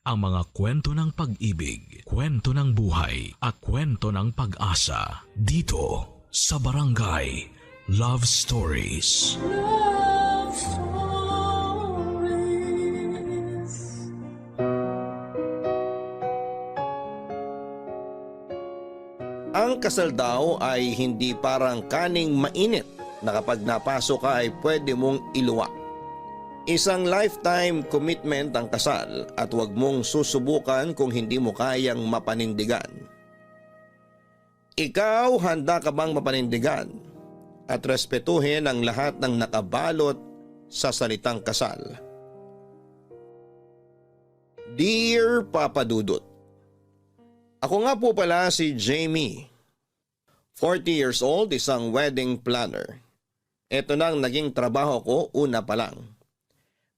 ang mga kwento ng pag-ibig, kwento ng buhay at kwento ng pag-asa dito sa Barangay Love Stories. Love Stories. Ang kasal daw ay hindi parang kaning mainit na kapag napasok ka ay pwede mong iluwa. Isang lifetime commitment ang kasal at huwag mong susubukan kung hindi mo kayang mapanindigan. Ikaw, handa ka bang mapanindigan at respetuhin ang lahat ng nakabalot sa salitang kasal? Dear Papa Dudut, ako nga po pala si Jamie. 40 years old, isang wedding planner. Ito na ang naging trabaho ko una pa lang.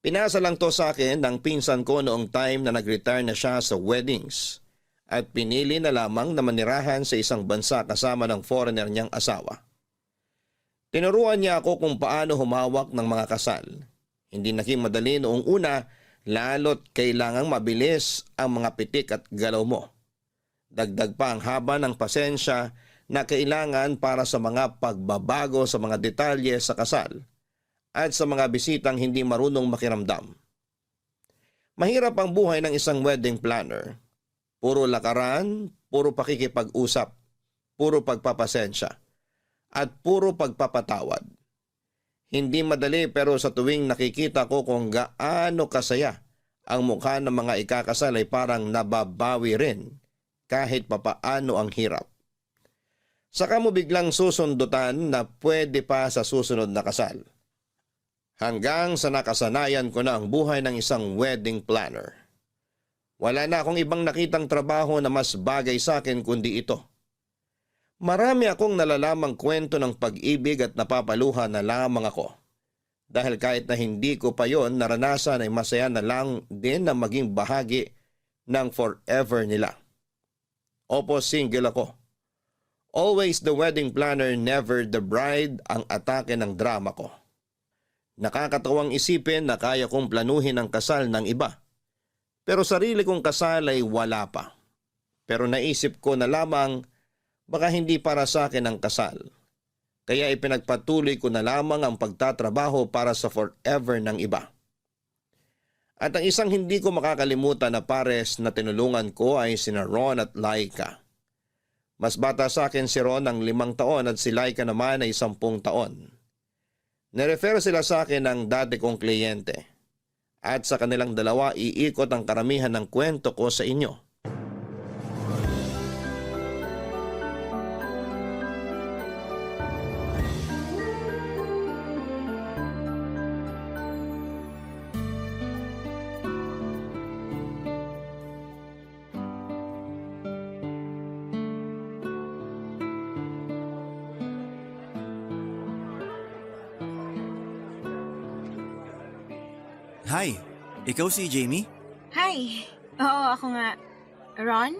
Pinasa lang to sa akin ng pinsan ko noong time na nag-retire na siya sa weddings at pinili na lamang na manirahan sa isang bansa kasama ng foreigner niyang asawa. Tinuruan niya ako kung paano humawak ng mga kasal. Hindi naging madali noong una, lalo't kailangang mabilis ang mga pitik at galaw mo. Dagdag pa ang haba ng pasensya na kailangan para sa mga pagbabago sa mga detalye sa kasal at sa mga bisitang hindi marunong makiramdam. Mahirap ang buhay ng isang wedding planner. Puro lakaran, puro pakikipag-usap, puro pagpapasensya, at puro pagpapatawad. Hindi madali pero sa tuwing nakikita ko kung gaano kasaya ang mukha ng mga ikakasal ay parang nababawi rin kahit papaano ang hirap. Saka mo biglang susundutan na pwede pa sa susunod na kasal. Hanggang sa nakasanayan ko na ang buhay ng isang wedding planner. Wala na akong ibang nakitang trabaho na mas bagay sa akin kundi ito. Marami akong nalalamang kwento ng pag-ibig at napapaluha na lamang ako. Dahil kahit na hindi ko pa yon naranasan ay masaya na lang din na maging bahagi ng forever nila. Opo, single ako. Always the wedding planner, never the bride ang atake ng drama ko. Nakakatawang isipin na kaya kong planuhin ang kasal ng iba. Pero sarili kong kasal ay wala pa. Pero naisip ko na lamang baka hindi para sa akin ang kasal. Kaya ipinagpatuloy ko na lamang ang pagtatrabaho para sa forever ng iba. At ang isang hindi ko makakalimutan na pares na tinulungan ko ay sina Ron at Laika. Mas bata sa akin si Ron ng 5 taon at si Laika naman ay 10 taon. Nirefer sila sa akin ng dati kong kliyente. At sa kanilang dalawa iikot ang karamihan ng kwento ko sa inyo. Hi, ikaw si Jamie? Hi! Oo, ako nga. Ron?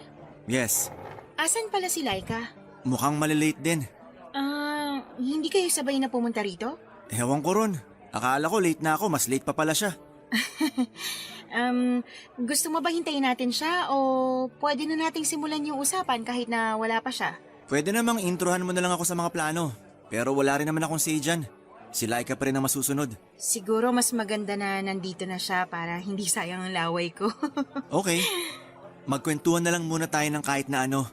Yes, Asan pala si Laika? mukhang malilate din. Hindi kayo sabay na pumunta rito? Ewan ko ron. Akala ko late na ako, mas late pa pala siya. Gusto mo ba hintayin natin siya o pwede na nating simulan yung usapan kahit na wala pa siya? Pwede namang introhan mo na lang ako sa mga plano. Pero wala rin naman akong say dyan. Si Laika pa rin ang masusunod. Siguro mas maganda na nandito na siya para hindi sayang ang laway ko. Okay. Magkwentuhan na lang muna tayo ng kahit na ano.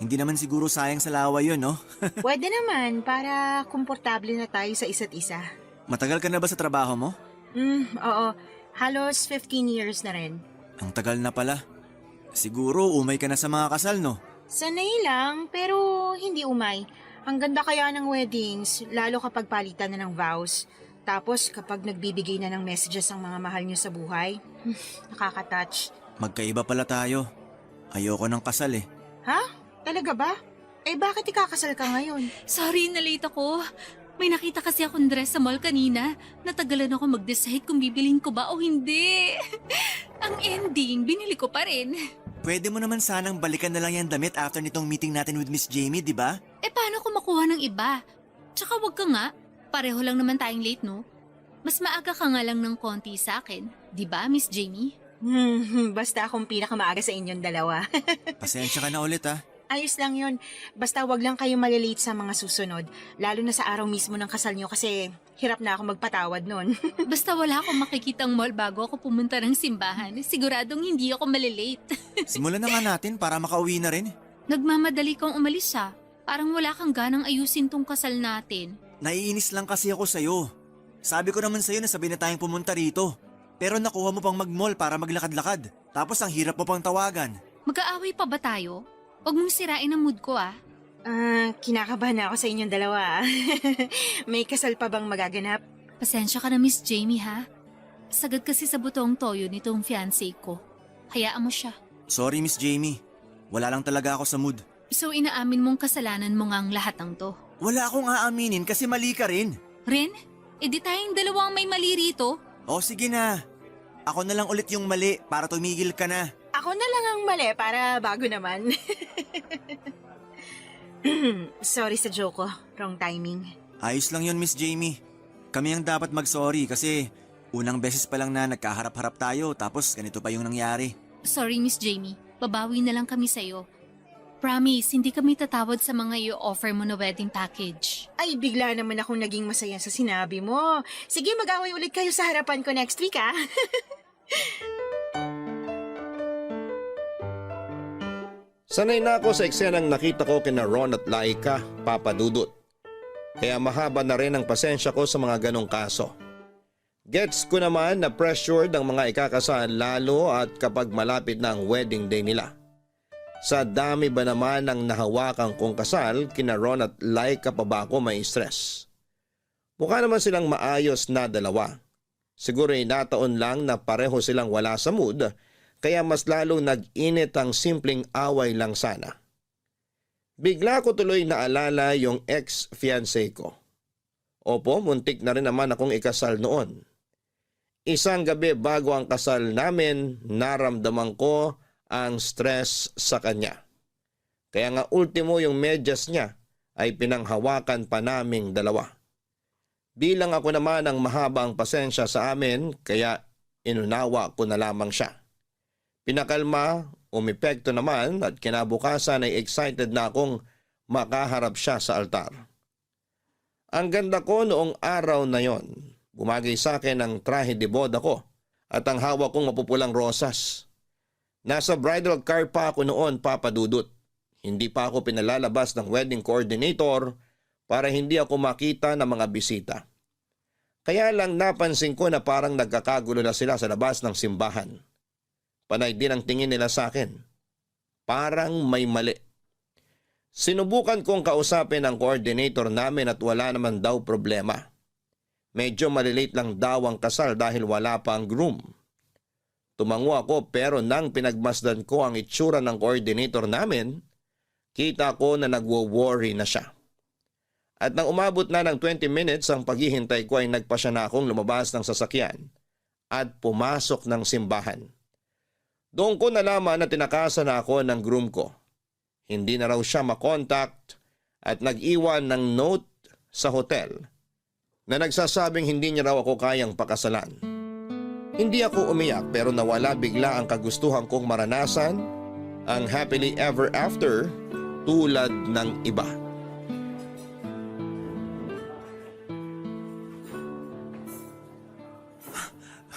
Hindi naman siguro sayang sa laway yun, no? Pwede naman para komportable na tayo sa isa't isa. Matagal ka na ba sa trabaho mo? Oo. Halos 15 years na rin. Ang tagal na pala. Siguro umay ka na sa mga kasal, no? Sanay lang, pero hindi umay. Ang ganda kaya ng weddings, lalo kapag palitan na ng vows. Tapos kapag nagbibigay na ng messages ang mga mahal nyo sa buhay. Nakaka-touch. Magkaiba pala tayo. Ayoko ng kasal eh. Ha? Talaga ba? Eh bakit ikakasal ka ngayon? Sorry, na-late ako. May nakita kasi akong dress sa mall kanina. Natagalan ako mag-decide kung bibilin ko ba o hindi. Ang ending, binili ko pa rin. Pwede mo naman sanang balikan na lang yan damit after nitong meeting natin with Miss Jamie, di ba? Eh paano ko makuha ng iba? Tsaka wag ka nga. Pareho lang naman tayong late, no? Mas maaga ka nga lang ng konti sa akin. Di ba, Miss Jamie? Basta akong pinakamaaga sa inyong dalawa. Pasensya ka na ulit ha. Ayos lang yun. Basta wag lang kayo malilate sa mga susunod. Lalo na sa araw mismo ng kasal nyo kasi hirap na ako magpatawad nun. Basta wala akong makikitang mall bago ako pumunta ng simbahan. Siguradong hindi ako malilate. Simulan na nga natin para makauwi na rin. Nagmamadali kang umalis ha. Parang wala kang ganang ayusin tong kasal natin. Naiinis lang kasi ako sa'yo. Sabi ko naman sa'yo na sabi na tayong pumunta rito. Pero nakuha mo pang mag-mall para maglakad-lakad. Tapos ang hirap mo pang tawagan. Mag-aaway pa ba tayo? Huwag mong sirain ang mood ko ah. Kinakabahan ako sa inyong dalawa. May kasal pa bang magaganap? Pasensya ka na Miss Jamie ha. Sagad kasi sa butong toyo nitong fiancé ko. Hayaan mo siya. Sorry Miss Jamie. Wala lang talaga ako sa mood. So inaamin mong kasalanan mo ngang lahat ng to. Wala akong aaminin kasi mali ka rin. Ren, edi tayong dalawang may mali rito. O sige na. Ako na lang ulit yung mali para tumigil ka na. Ako na lang ang mali para bago naman. Sorry sa joke ko. Wrong timing. Ayos lang yun Miss Jamie. Kami ang dapat mag-sorry kasi unang beses pa lang na nagkaharap-harap tayo tapos ganito pa yung nangyari. Sorry Miss Jamie, babawi na lang kami sa'yo. Promise, hindi kami tatawad sa mga i-offer mo na wedding package. Ay, bigla naman akong naging masaya sa sinabi mo. Sige, mag-away ulit kayo sa harapan ko next week, ah. Sanay na ako sa eksenang nakita ko kina Ron at Laika, Papa Dudut. Kaya mahaba na rin ang pasensya ko sa mga ganong kaso. Gets ko naman na pressured ang mga ikakasal lalo at kapag malapit na ang wedding day nila. Sa dami ba naman ng nahawakan kong kasal, kina Ron at Laika pa ba ako may stress? Mukha naman silang maayos na dalawa. Siguro ay nataon lang na pareho silang wala sa mood, kaya mas lalong nag-init ang simpleng away lang sana. Bigla ko tuloy naalala yung ex-fiancé ko. Opo, muntik na rin naman akong ikasal noon. Isang gabi bago ang kasal namin, naramdaman ko ang stress sa kanya. Kaya nga ultimo yung medyas niya ay pinanghawakan pa naming dalawa. Bilang ako naman ang mahaba ang pasensya sa amin, kaya inunawa ko na lamang siya. Pinakalma, umepekto naman at kinabukasan ay excited na akong makaharap siya sa altar. Ang ganda ko noong araw na yon. Bumagay sa akin ang trahe de boda ko at ang hawak kong mapupulang rosas. Nasa bridal car pa ako noon, Papa Dudut. Hindi pa ako pinalalabas ng wedding coordinator para hindi ako makita ng mga bisita. Kaya lang napansin ko na parang nagkakagulo na sila sa labas ng simbahan. Panay din ang tingin nila sa akin. Parang may mali. Sinubukan kong kausapin ang coordinator namin at wala naman daw problema. Medyo malilate lang daw ang kasal dahil wala pa ang groom. Tumango ako pero nang pinagmasdan ko ang itsura ng coordinator namin, kita ko na nagwo-worry na siya. At nang umabot na ng 20 minutes ang paghihintay ko ay nagpasya na akong lumabas ng sasakyan at pumasok ng simbahan. Doon ko nalaman na tinakasan na ako ng groom ko. Hindi na raw siya makontakt at nag-iwan ng note sa hotel na nagsasabing hindi niya raw ako kayang pakasalan. Hindi ako umiyak pero nawala bigla ang kagustuhan kong maranasan ang happily ever after tulad ng iba.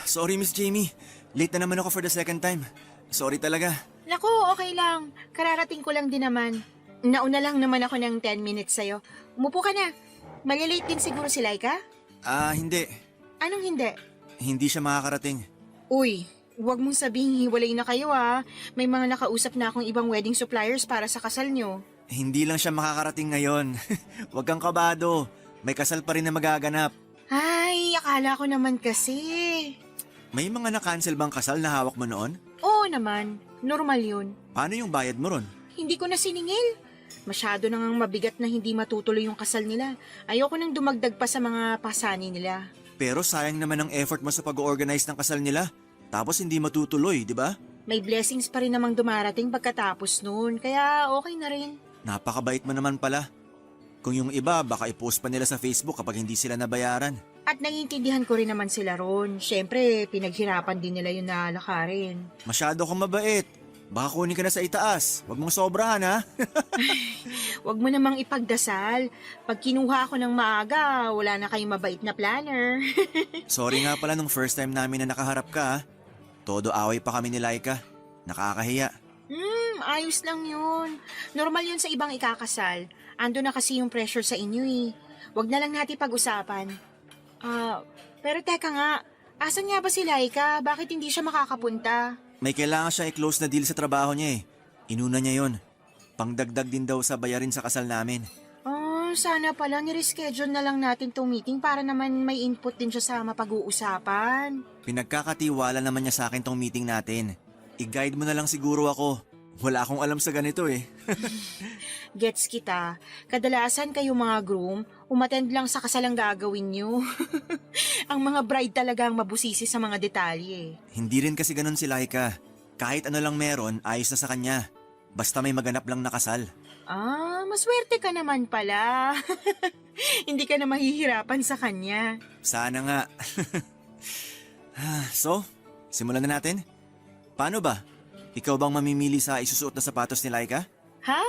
Sorry Miss Jamie, late na naman ako for the second time. Sorry talaga. Naku, okay lang. Kararating ko lang din naman. Nauna lang naman ako ng 10 minutes sa'yo. Umupo ka na. Malilate din siguro si Laika? Hindi. Anong hindi? Hindi siya makakarating. Uy, huwag mong sabihing hiwalay na kayo ah. May mga nakausap na akong ibang wedding suppliers para sa kasal nyo. Hindi lang siya makakarating ngayon. Huwag kang kabado. May kasal pa rin na magaganap. Ay, akala ko naman kasi. May mga na-cancel bang kasal na hawak mo noon? Oo naman, normal yun. Paano yung bayad mo ron? Hindi ko na siningil. Masyado nang mabigat na hindi matutuloy yung kasal nila. Ayoko nang dumagdag pa sa mga pasani nila. Pero sayang naman ang effort mo sa pag-organize ng kasal nila. Tapos hindi matutuloy, di ba? May blessings pa rin namang dumarating pagkatapos noon, kaya okay na rin. Napakabait mo naman pala. Kung yung iba, baka i-post pa nila sa Facebook kapag hindi sila nabayaran. At naiintindihan ko rin naman sila ron. Siyempre, pinaghirapan din nila yun na lakarin. Masyado kang mabait. Baka kunin ka na sa itaas. Huwag mong sobrahan ha. Huwag mo namang ipagdasal. Pag kinuha ako ng maaga, wala na kayong mabait na planner. Sorry nga pala nung first time namin na nakaharap ka ha. Todo away pa kami ni Laika. Nakakahiya. Ayos lang yun. Normal yun sa ibang ikakasal. Ando na kasi yung pressure sa inyo eh. Huwag na lang natin pag-usapan. Pero teka nga, asan nga ba si Laika? Bakit hindi siya makakapunta? May kailangan siya i-close na deal sa trabaho niya eh. Inuna niya yon. Pangdagdag din daw sa bayarin sa kasal namin. Sana pala nireschedule na lang natin tong meeting para naman may input din siya sa mapag-uusapan. Pinagkakatiwala naman niya sa akin tong meeting natin. I-guide mo na lang siguro ako. Wala akong alam sa ganito eh. Gets kita. Kadalasan kayo mga groom, umattend lang sa kasalang gagawin nyo. Ang mga bride talaga ang mabusisi sa mga detalye. Hindi rin kasi ganun si Laika. Kahit ano lang meron, ayos na sa kanya. Basta may maganap lang na kasal. Maswerte ka naman pala. Hindi ka na mahihirapan sa kanya. Sana nga. So, simulan na natin? Paano ba? Ikaw bang mamimili sa isusuot na sapatos ni Laika? Ha?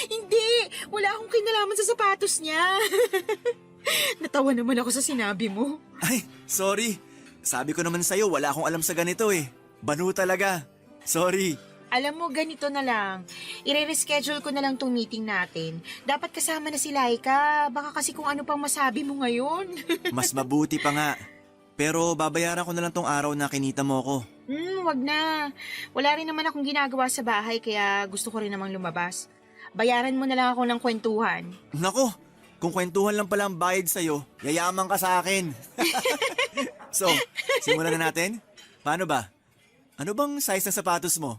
Hindi! Wala akong kinalaman sa sapatos niya. Natawa naman ako sa sinabi mo. Ay, sorry. Sabi ko naman sa'yo, wala akong alam sa ganito eh. Banu talaga. Sorry. Alam mo, ganito na lang. I-reschedule ko na lang tong meeting natin. Dapat kasama na si Laika. Baka kasi kung ano pang masabi mo ngayon. Mas mabuti pa nga. Pero babayaran ko na lang tong araw na kinita mo ko. Wag na. Wala rin naman akong ginagawa sa bahay kaya gusto ko rin namang lumabas. Bayaran mo na lang ako ng kwentuhan. Nako, kung kwentuhan lang pala ang bayad sa'yo, yayaman ka sa akin. So, simulan na natin? Paano ba? Ano bang size ng sapatos mo?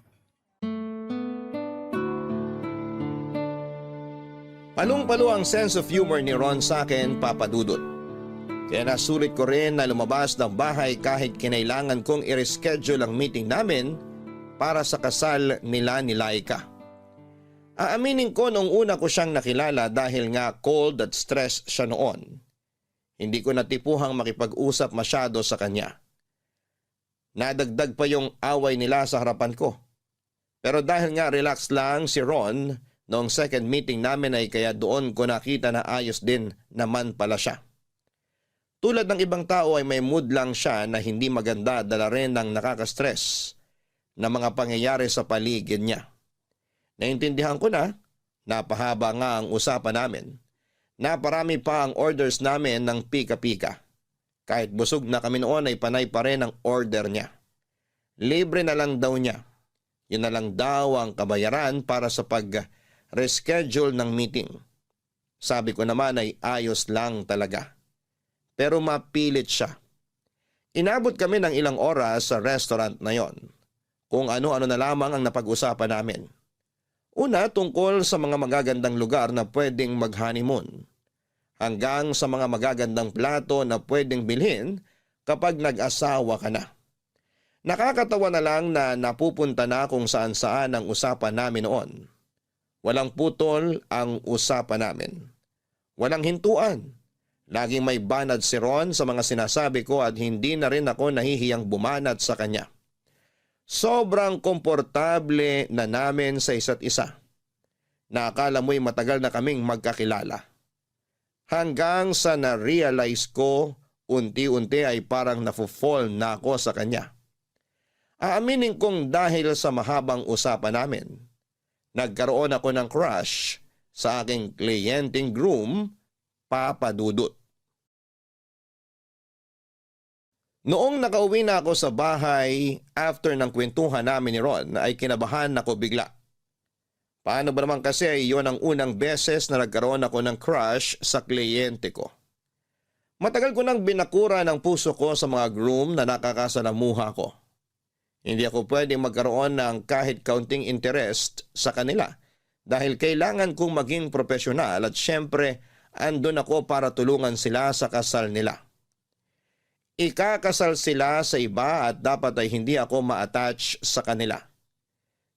Palong-palo ang sense of humor ni Ron sa akin, Papa Dudut. Kaya nasulit ko rin na lumabas ng bahay kahit kinailangan kong i-reschedule ang meeting namin para sa kasal nila ni Laika. Aaminin ko nung una ko siyang nakilala dahil nga cold at stressed siya noon. Hindi ko natipuhang makipag-usap masyado sa kanya. Nadagdag pa yung away nila sa harapan ko. Pero dahil nga relax lang si Ron, noong second meeting namin ay kaya doon ko nakita na ayos din naman pala siya. Tulad ng ibang tao ay may mood lang siya na hindi maganda dala rin ng nakaka-stress na mga pangyayari sa paligid niya. Naintindihan ko na, napahaba nga ang usapan namin. Naparami pa ang orders namin ng pika-pika. Kahit busog na kami noon ay panay pa rin ang order niya. Libre na lang daw niya. Yun na lang daw ang kabayaran para sa reschedule ng meeting. Sabi ko naman ay ayos lang talaga. Pero mapilit siya. Inabot kami ng ilang oras sa restaurant na yon. Kung ano-ano na lamang ang napag-usapan namin. Una tungkol sa mga magagandang lugar na pwedeng mag-honeymoon. Hanggang sa mga magagandang plato na pwedeng bilhin kapag nag-asawa ka na. Nakakatawa na lang na napupunta na kung saan-saan ang usapan namin noon. Walang putol ang usapan namin. Walang hintuan. Laging may banad si Ron sa mga sinasabi ko at hindi na rin ako nahihiyang bumanat sa kanya. Sobrang komportable na namin sa isa't isa. Nakakala mo'y matagal na kaming magkakilala. Hanggang sa na-realize ko, unti-unti ay parang nafo-fall na ako sa kanya. Aaminin kong dahil sa mahabang usapan namin, nagkaroon ako ng crush sa aking kliyenteng groom, Papa Dudut. Noong nakauwi na ako sa bahay after ng kwentuhan namin ni Ron ay kinabahan ako bigla. Paano ba naman kasi iyon ang unang beses na nagkaroon ako ng crush sa kliyente ko. Matagal ko nang binakura ng puso ko sa mga groom na nakakasalamuha ko. Hindi ako pwedeng magkaroon ng kahit kaunting interest sa kanila dahil kailangan kong maging profesional at syempre andun ako para tulungan sila sa kasal nila. Ikakasal sila sa iba at dapat ay hindi ako ma-attach sa kanila.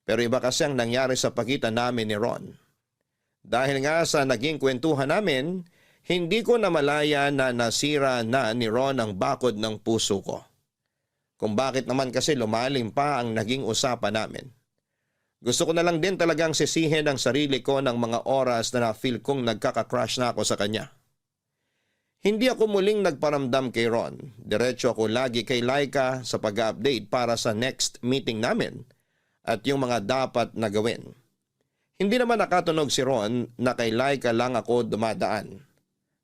Pero iba kasi ang nangyari sa pagitan namin ni Ron. Dahil nga sa naging kwentuhan namin, Hindi ko namalaya na nasira na ni Ron ang bakod ng puso ko. Kung bakit naman kasi lumalim pa ang naging usapan namin. Gusto ko na lang din talagang sisihin ang sarili ko ng mga oras na na-feel kong nagkaka-crush na ako sa kanya. Hindi ako muling nagparamdam kay Ron. Diretso ako lagi kay Laika sa pag-update para sa next meeting namin at yung mga dapat na gawin. Hindi naman nakatunog si Ron na kay Laika lang ako dumadaan.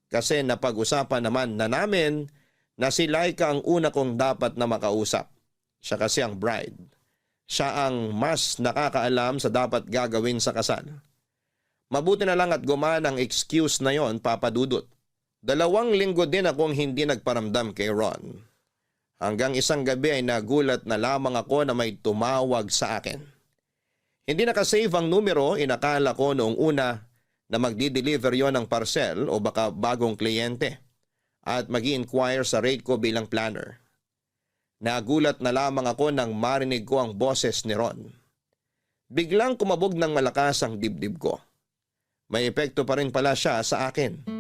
Kasi napag-usapan naman na namin na si Laika ang una kong dapat na makausap. Siya kasi ang bride. Siya ang mas nakakaalam sa dapat gagawin sa kasal. Mabuti na lang at gumana ang excuse na yon, Papa Dudut. 2 linggo din akong hindi nagparamdam kay Ron. Hanggang isang gabi ay nagulat na lamang ako na may tumawag sa akin. Hindi nakasave ang numero, inakala ko noong una na magdi-deliver yon ng parcel o baka bagong kliyente at mag-i-inquire sa rate ko bilang planner. Nagulat na lamang ako nang marinig ko ang boses ni Ron. Biglang kumabog ng malakas ang dibdib ko. May epekto pa rin pala siya sa akin.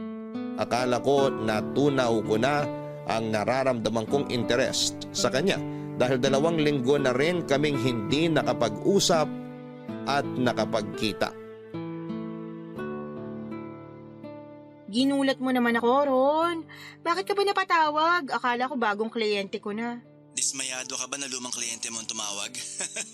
Akala ko natunaw ko na ang nararamdaman kong interest sa kanya dahil 2 linggo na rin kaming hindi nakapag-usap at nakapagkita. Ginulat mo naman ako, Ron. Bakit ka ba napatawag? Akala ko bagong kliyente ko na. Dismayado ka ba na lumang kliyente mo ang tumawag?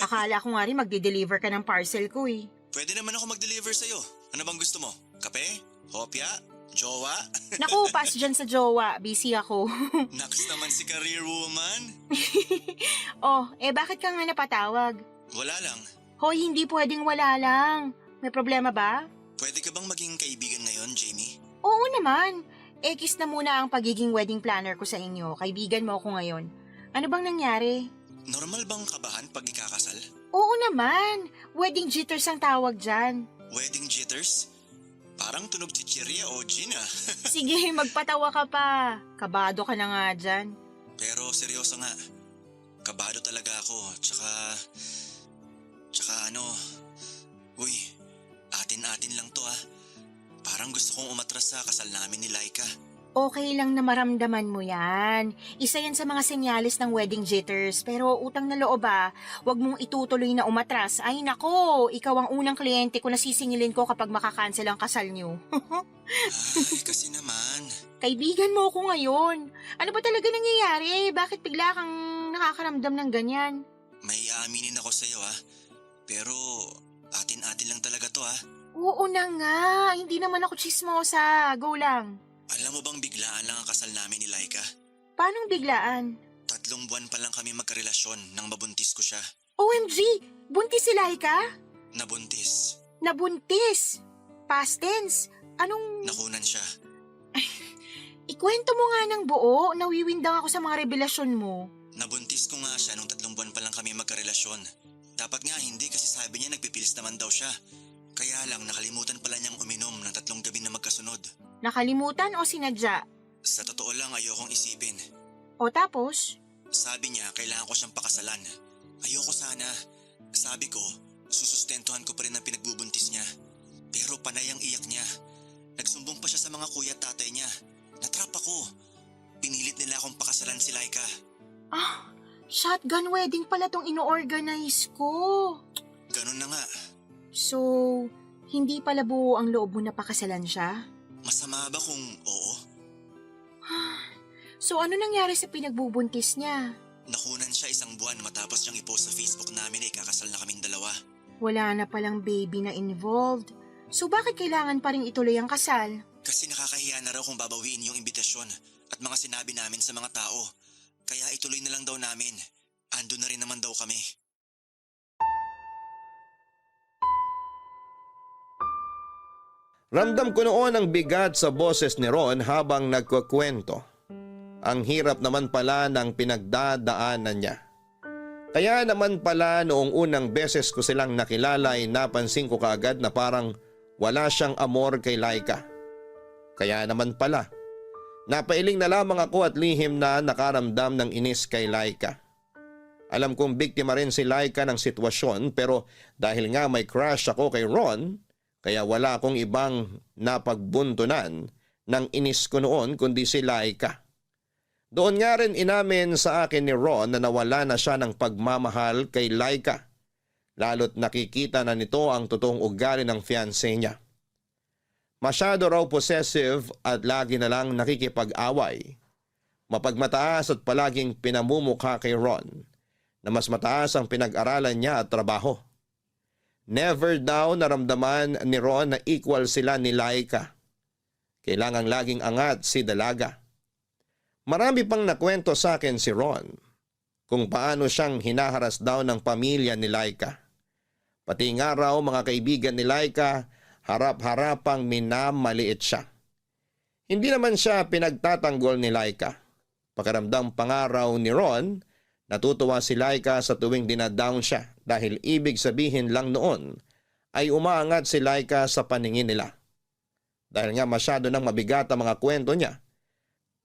Akala ko nga rin magde-deliver ka ng parcel ko eh. Pwede naman ako mag-deliver sa'yo. Ano bang gusto mo? Kape? Hopya? Jowa? Naku, pass dyan sa jowa. Busy ako. Naks naman si career woman. Oh, bakit ka nga napatawag? Wala lang. Hoy, hindi pwedeng wala lang. May problema ba? Pwede ka bang maging kaibigan ngayon, Jamie? Oo naman. Kiss na muna ang pagiging wedding planner ko sa inyo. Kaibigan mo ako ngayon. Ano bang nangyari? Normal bang kabahan pag ikakasal? Oo naman. Wedding jitters ang tawag dyan. Wedding jitters? Parang tunog chichirya o gin ah. Sige, magpatawa ka pa. Kabado ka na nga dyan. Pero seryoso nga. Kabado talaga ako. Tsaka uy, atin-atin lang to ah. Parang gusto kong umatras sa kasal namin ni Laika. Okay lang na maramdaman mo yan. Isa yan sa mga senyales ng wedding jitters. Pero utang na loob wag mong itutuloy na umatras. Ay nako, ikaw ang unang kliyente ko na sisingilin ko kapag makakancel ang kasal nyo. Ay, kasi naman. Kaibigan mo ako ngayon. Ano ba talaga nangyayari? Bakit bigla kang nakakaramdam ng ganyan? May aaminin ako sa'yo ah. Pero atin-atin lang talaga to ah. Oo na nga, hindi naman ako chismosa. Go lang. Alam mo bang biglaan lang ang kasal namin ni Laika? Paanong biglaan? 3 buwan pa lang kami magkarelasyon nang mabuntis ko siya. OMG! Buntis si Laika? Nabuntis. Nabuntis! Past tense? Anong... Nakunan siya. Ikwento mo nga ng buo, nawiwindang ako sa mga revelasyon mo. Nabuntis ko nga siya nung 3 buwan pa lang kami magkarelasyon. Dapat nga hindi kasi sabi niya nagpipilis naman daw siya. Kaya lang nakalimutan pala niyang uminom ng 3 gabi na magkasunod. Nakalimutan o sinadya? Sa totoo lang ayokong isipin. O tapos? Sabi niya kailangan ko siyang pakasalan. Ayoko sana. Sabi ko, susustentuhan ko pa rin ang pinagbubuntis niya. Pero panay ang iyak niya. Nagsumbong pa siya sa mga kuya at tatay niya. Natrap ako. Pinilit nila akong pakasalan si Laika. Shotgun wedding pala tong ino-organize ko. Ganun na nga. So, hindi pala buo ang loob mo na pakasalan siya? Masama ba kung oo? So ano nangyari sa pinagbubuntis niya? Nakunan siya 1 buwan matapos niyang i-post sa Facebook namin na ikakasal na kaming 2. Wala na palang baby na involved. So bakit kailangan pa rin ituloy ang kasal? Kasi nakakahiya na raw kung babawiin yung imbitasyon at mga sinabi namin sa mga tao. Kaya ituloy na lang daw namin. Ando na rin naman daw kami. Ramdam ko noon ang bigat sa boses ni Ron habang nagkukwento. Ang hirap naman pala ng pinagdadaanan niya. Kaya naman pala noong unang beses ko silang nakilala ay napansin ko kaagad na parang wala siyang amor kay Laika. Kaya naman pala, napailing na lamang ako at lihim na nakaramdam ng inis kay Laika. Alam kong biktima rin si Laika ng sitwasyon pero dahil nga may crush ako kay Ron, kaya wala akong ibang napagbuntunan ng inis ko noon kundi si Laika. Doon nga rin inamin sa akin ni Ron na nawala na siya ng pagmamahal kay Laika. Lalo't nakikita na nito ang totoong ugali ng fiancé niya. Masyado raw possessive at lagi na lang nakikipag-away. Mapagmataas at palaging pinamumukha kay Ron na mas mataas ang pinag-aralan niya at trabaho. Never daw naramdaman ni Ron na equal sila ni Laika. Kailangang laging angat si Dalaga. Marami pang nakwento sa akin si Ron kung paano siyang hinaharas daw ng pamilya ni Laika. Pati nga raw mga kaibigan ni Laika, harap-harapang minamaliit siya. Hindi naman siya pinagtatanggol ni Laika. Pakiramdam pangaraw ni Ron, natutuwa si Laika sa tuwing dinadown siya dahil ibig sabihin lang noon ay umaangat si Laika sa paningin nila. Dahil nga masyado nang mabigat ang mga kwento niya,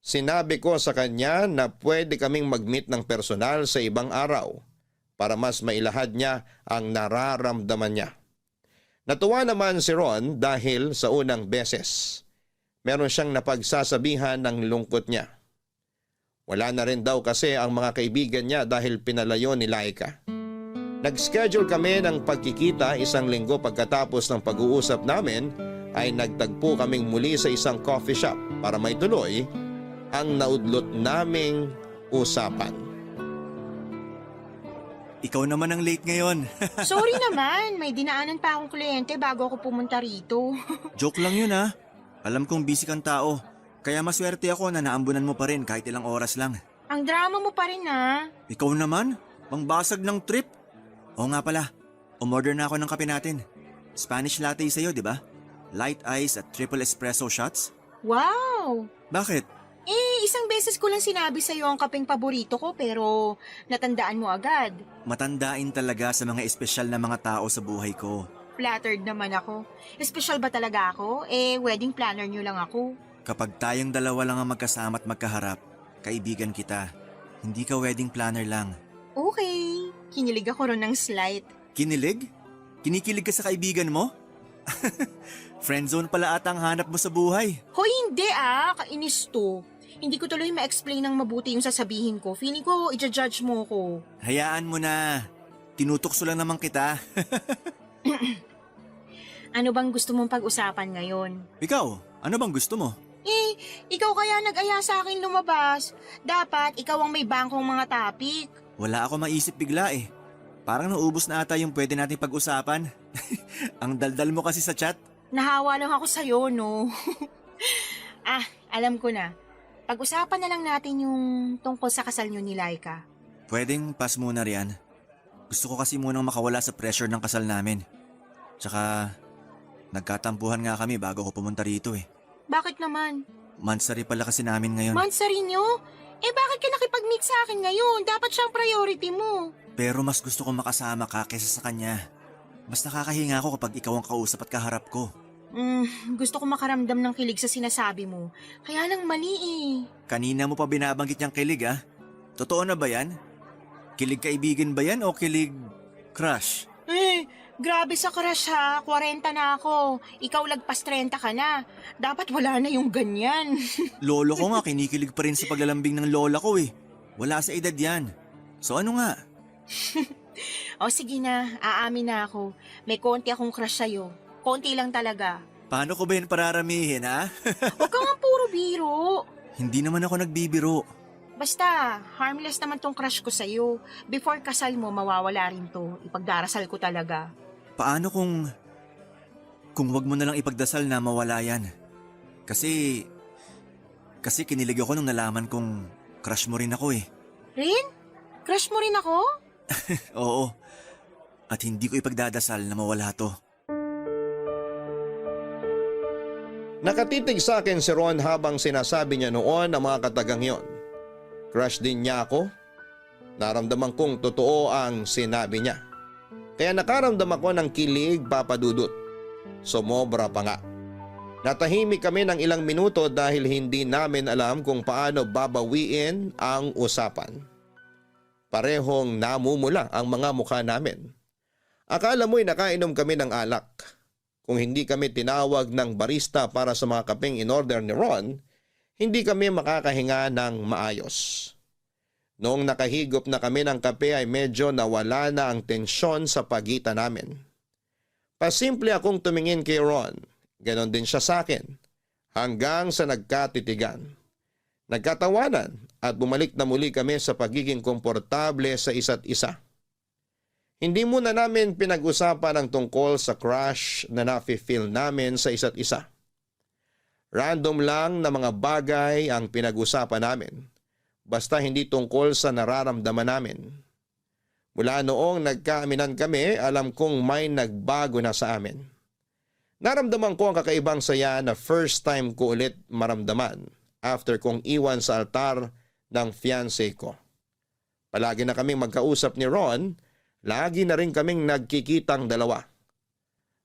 sinabi ko sa kanya na pwede kaming mag-meet ng personal sa ibang araw para mas mailahad niya ang nararamdaman niya. Natuwa naman si Ron dahil sa unang beses, meron siyang napagsasabihan ng lungkot niya. Wala na rin daw kasi ang mga kaibigan niya dahil pinalayo ni Laika. Nag-schedule kami ng pagkikita 1 linggo pagkatapos ng pag-uusap namin ay nagtagpo kaming muli sa isang coffee shop para maituloy ang naudlot naming usapan. Ikaw naman ang late ngayon. Sorry naman, may dinaanan pa akong kliyente bago ako pumunta rito. Joke lang yun ha. Alam kong busy kang tao. Kaya maswerte ako na naambunan mo pa rin kahit ilang oras lang. Ang drama mo pa rin ha. Ikaw naman? Pangbasag ng trip? Oo nga pala, umorder na ako ng kape natin. Spanish latte sa'yo, di ba? Light ice at triple espresso shots? Wow! Bakit? Isang beses ko lang sinabi sa'yo ang kapeng paborito ko pero natandaan mo agad. Matandain talaga sa mga espesyal na mga tao sa buhay ko. Flattered naman ako. Espesyal ba talaga ako? Wedding planner nyo lang ako. Kapag tayong dalawa lang ang magkasama at magkaharap, kaibigan kita. Hindi ka wedding planner lang. Okay, kinilig ako ron ng slight. Kinilig? Kinikilig ka sa kaibigan mo? Friendzone pala ata ang hanap mo sa buhay. Hoy, hindi kainis to. Hindi ko tuloy ma-explain ng mabuti yung sasabihin ko. Feeling ko, i-judge mo ko. Hayaan mo na. Tinutukso lang naman kita. Ano bang gusto mong pag-usapan ngayon? Ikaw, ano bang gusto mo? Ikaw kaya nag-aya sa akin lumabas. Dapat ikaw ang may bangkong mga topic. Wala ako maisip bigla eh. Parang naubos na ata yung pwede nating pag-usapan. Ang daldal mo kasi sa chat. Nahawa lang ako sa'yo, no? Alam ko na. Pag-usapan na lang natin yung tungkol sa kasal nyo ni Laika. Pwedeng pass muna riyan. Gusto ko kasi munang makawala sa pressure ng kasal namin. Tsaka, nagkatampuhan nga kami bago ako pumunta rito eh. Bakit naman? Mansari pala kasi namin ngayon. Mansari nyo? Bakit ka nakipag-meet sa akin ngayon? Dapat siyang priority mo. Pero mas gusto ko makasama ka kaysa sa kanya. Mas nakakahinga ako kapag ikaw ang kausap at kaharap ko. Gusto ko makaramdam ng kilig sa sinasabi mo. Kaya lang mali eh. Kanina mo pa binabanggit niyang kilig ah. Totoo na ba yan? Kilig kaibigan ba yan o kilig crush? Grabe sa crush ha. 40 na ako. Ikaw lagpas 30 ka na. Dapat wala na yung ganyan. Lolo ko nga kinikilig pa rin sa paglalambing ng lola ko eh. Wala sa edad yan. So ano nga? O sige na, aamin na ako. May konti akong crush sa'yo. Konti lang talaga. Paano ko ba yun pararamihin ha? Huwag ka nga puro biro. Hindi naman ako nagbibiro. Basta, harmless naman tong crush ko sa'yo. Before kasal mo, mawawala rin to. Ipagdarasal ko talaga. Paano kung wag mo na lang ipagdasal na mawala yan? Kasi kinilig ako nung nalaman kong crush mo rin ako eh. Rin? Crush mo rin ako? Oo. At hindi ko ipagdadasal na mawala to. Nakatitig sa akin si Ron habang sinasabi niya noon ang mga katagang yon. Crush din niya ako. Naramdaman kong totoo ang sinabi niya. Kaya nakaramdam ako ng kilig, Papa Dudut. Sumobra pa nga. Natahimik kami ng ilang minuto dahil hindi namin alam kung paano babawiin ang usapan. Parehong namumula ang mga mukha namin. Akala mo'y nakainom kami ng alak. Kung hindi kami tinawag ng barista para sa mga kapeng in-order ni Ron, hindi kami makakahinga ng maayos. Noong nakahigop na kami ng kape ay medyo nawala na ang tensyon sa pagitan namin. Pasimple akong tumingin kay Ron, ganon din siya sa akin, hanggang sa nagkatitigan. Nagkatawanan at bumalik na muli kami sa pagiging komportable sa isa't isa. Hindi muna namin pinag-usapan ang tungkol sa crush na nafe-feel namin sa isa't isa. Random lang na mga bagay ang pinag-usapan namin, basta hindi tungkol sa nararamdaman namin. Mula noong nagkaaminan kami, alam kong may nagbago na sa amin. Naramdaman ko ang kakaibang saya na first time ko ulit maramdaman after kong iwan sa altar ng fiancé ko. Palagi na kaming magkausap ni Ron, lagi na rin kaming nagkikitang dalawa.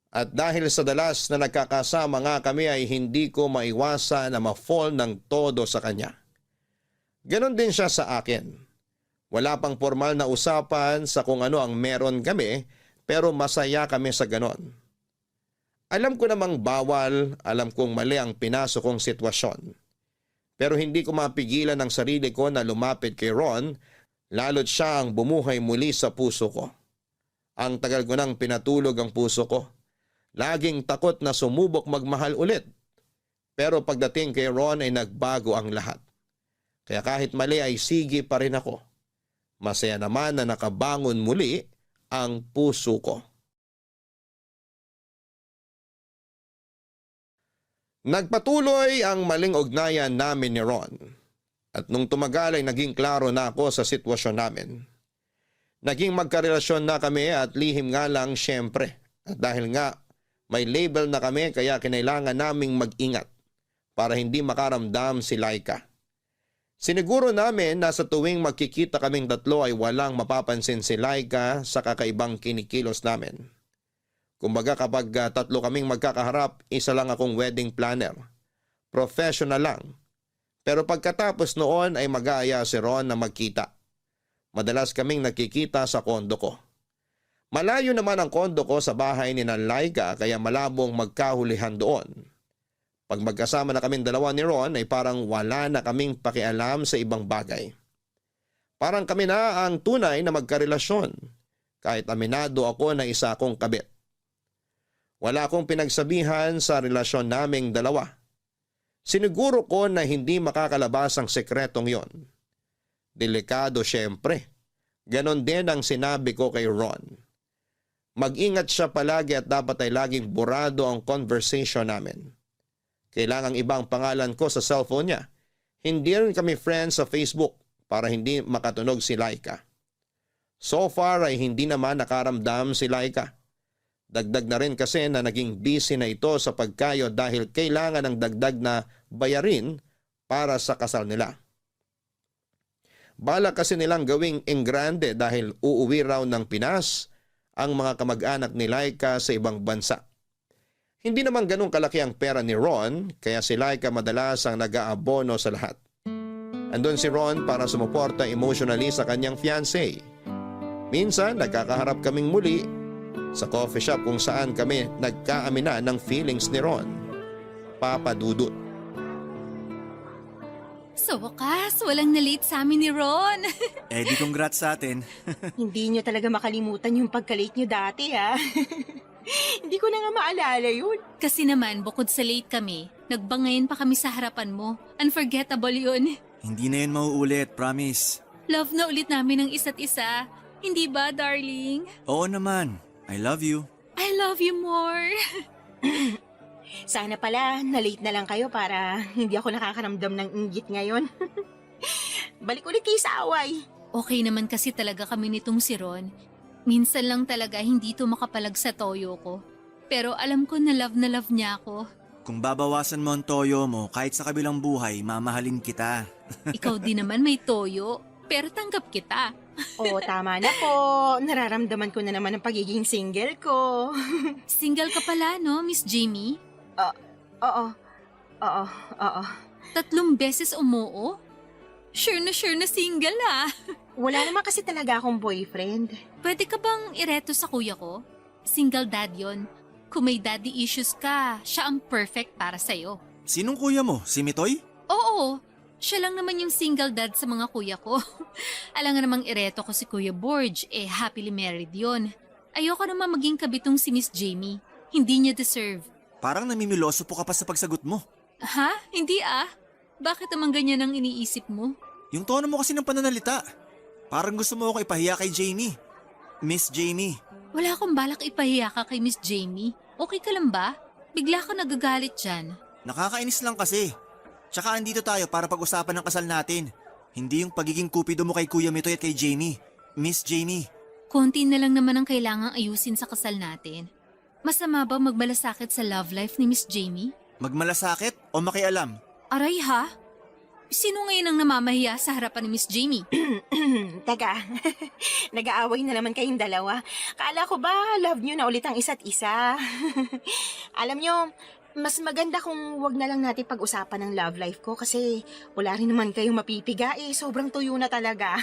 At dahil sa dalas na nagkakasama nga kami ay hindi ko maiwasan na ma-fall ng todo sa kanya. Ganon din siya sa akin. Wala pang formal na usapan sa kung ano ang meron kami, pero masaya kami sa ganon. Alam ko namang bawal, alam kong mali ang pinasok kong sitwasyon. Pero hindi ko mapigilan ang sarili ko na lumapit kay Ron, lalo't siya ang bumuhay muli sa puso ko. Ang tagal ko nang pinatulog ang puso ko. Laging takot na sumubok magmahal ulit. Pero pagdating kay Ron ay nagbago ang lahat. Kaya kahit mali ay sige pa rin ako. Masaya naman na nakabangon muli ang puso ko. Nagpatuloy ang maling ugnayan namin ni Ron. At nung tumagal ay naging klaro na ako sa sitwasyon namin. Naging magkarelasyon na kami at lihim nga lang syempre. At dahil nga may label na kami kaya kinailangan naming mag-ingat para hindi makaramdam si Laika. Siniguro namin na sa tuwing magkikita kaming tatlo ay walang mapapansin si Laika sa kakaibang kinikilos namin. Kumbaga kapag tatlo kaming magkakaharap, isa lang akong wedding planner. Professional lang. Pero pagkatapos noon ay mag-aaya si Ron na magkita. Madalas kaming nagkikita sa kondo ko. Malayo naman ang kondo ko sa bahay ni Laika kaya malabong magkahulihan doon. Pag magkasama na kaming dalawa ni Ron ay parang wala na kaming pakialam sa ibang bagay. Parang kami na ang tunay na magkarelasyon, kahit aminado ako na isa akong kabit. Wala akong pinagsabihan sa relasyon naming dalawa. Siniguro ko na hindi makakalabas ang sekretong yon. Delikado syempre. Ganon din ang sinabi ko kay Ron. Mag-ingat siya palagi at dapat ay laging burado ang conversation namin. Kailangang ibang pangalan ko sa cellphone niya. Hindi rin kami friends sa Facebook para hindi makatunog si Laika. So far ay hindi naman nakaramdam si Laika. Dagdag na rin kasi na naging busy na ito sa pagkayo dahil kailangan ng dagdag na bayarin para sa kasal nila. Balak kasi nilang gawing engrande dahil uuwi raw ng Pinas ang mga kamag-anak ni Laika sa ibang bansa. Hindi naman ganun kalaki ang pera ni Ron, kaya si Laika madalas ang nag-aabono sa lahat. Andun si Ron para sumuporta emotionally sa kanyang fiancé. Minsan nagkakaharap kaming muli sa coffee shop kung saan kami nagkaamina ng feelings ni Ron. Papa Dudut. Sa wakas, walang na-late sa amin ni Ron. Eh di congrats sa atin. Hindi nyo talaga makalimutan yung pagka-late nyo dati, ha? Hindi ko na nga maalala yun. Kasi naman, bukod sa late kami, nagbangayan pa kami sa harapan mo. Unforgettable yun. Hindi na yun mauulit, promise. Love na ulit namin ang isa't isa. Hindi ba, darling? Oo naman. I love you. I love you more. Sana pala, na-late na lang kayo para hindi ako nakakaramdam ng inggit ngayon. Balik ulit kayo sa away. Okay naman kasi talaga kami nitong si Ron. Minsan lang talaga hindi to makapalag sa toyo ko. Pero alam ko na love niya ako. Kung babawasan mo ang toyo mo, kahit sa kabilang buhay, mamahalin kita. Ikaw din naman may toyo, pero tanggap kita. Oo, tama na po. Nararamdaman ko na naman ang pagiging single ko. Single ka pala, no, Miss Jamie? Oo. 3 beses umuo? Sure na single ah. Wala naman kasi talaga akong boyfriend. Pwede ka bang ireto sa kuya ko? Single dad yon. Kung may daddy issues ka, siya ang perfect para sa'yo. Sinong kuya mo? Si Mitoy? Oo, siya lang naman yung single dad sa mga kuya ko. Alam nga namang ireto ko si Kuya Borge, happily married yon. Ayoko naman maging kabitong si Miss Jamie. Hindi niya deserve. Parang namimiloso po ka pa sa pagsagot mo. Ha? Hindi ah. Bakit naman ganyan ang iniisip mo? Yung tono mo kasi ng pananalita. Parang gusto mo ako ipahiya kay Jamie. Miss Jamie. Wala akong balak ipahiya ka kay Miss Jamie. Okay ka lang ba? Bigla ka nagagalit dyan. Nakakainis lang kasi. Tsaka andito tayo para pag-usapan ng kasal natin. Hindi yung pagiging kupido mo kay Kuya Mitoy at kay Jamie. Miss Jamie. Konti na lang naman ang kailangang ayusin sa kasal natin. Masama ba magmalasakit sa love life ni Miss Jamie? Magmalasakit o makialam? Aray ha? Sino ngayon ang namamahiya sa harapan ni Miss Jamie? Teka, nag-aaway na naman kayong dalawa. Kala ko ba love nyo na ulit ang isa't isa? Alam nyo, mas maganda kung wag na lang natin pag-usapan ng love life ko kasi wala rin naman kayong mapipiga sobrang tuyo na talaga.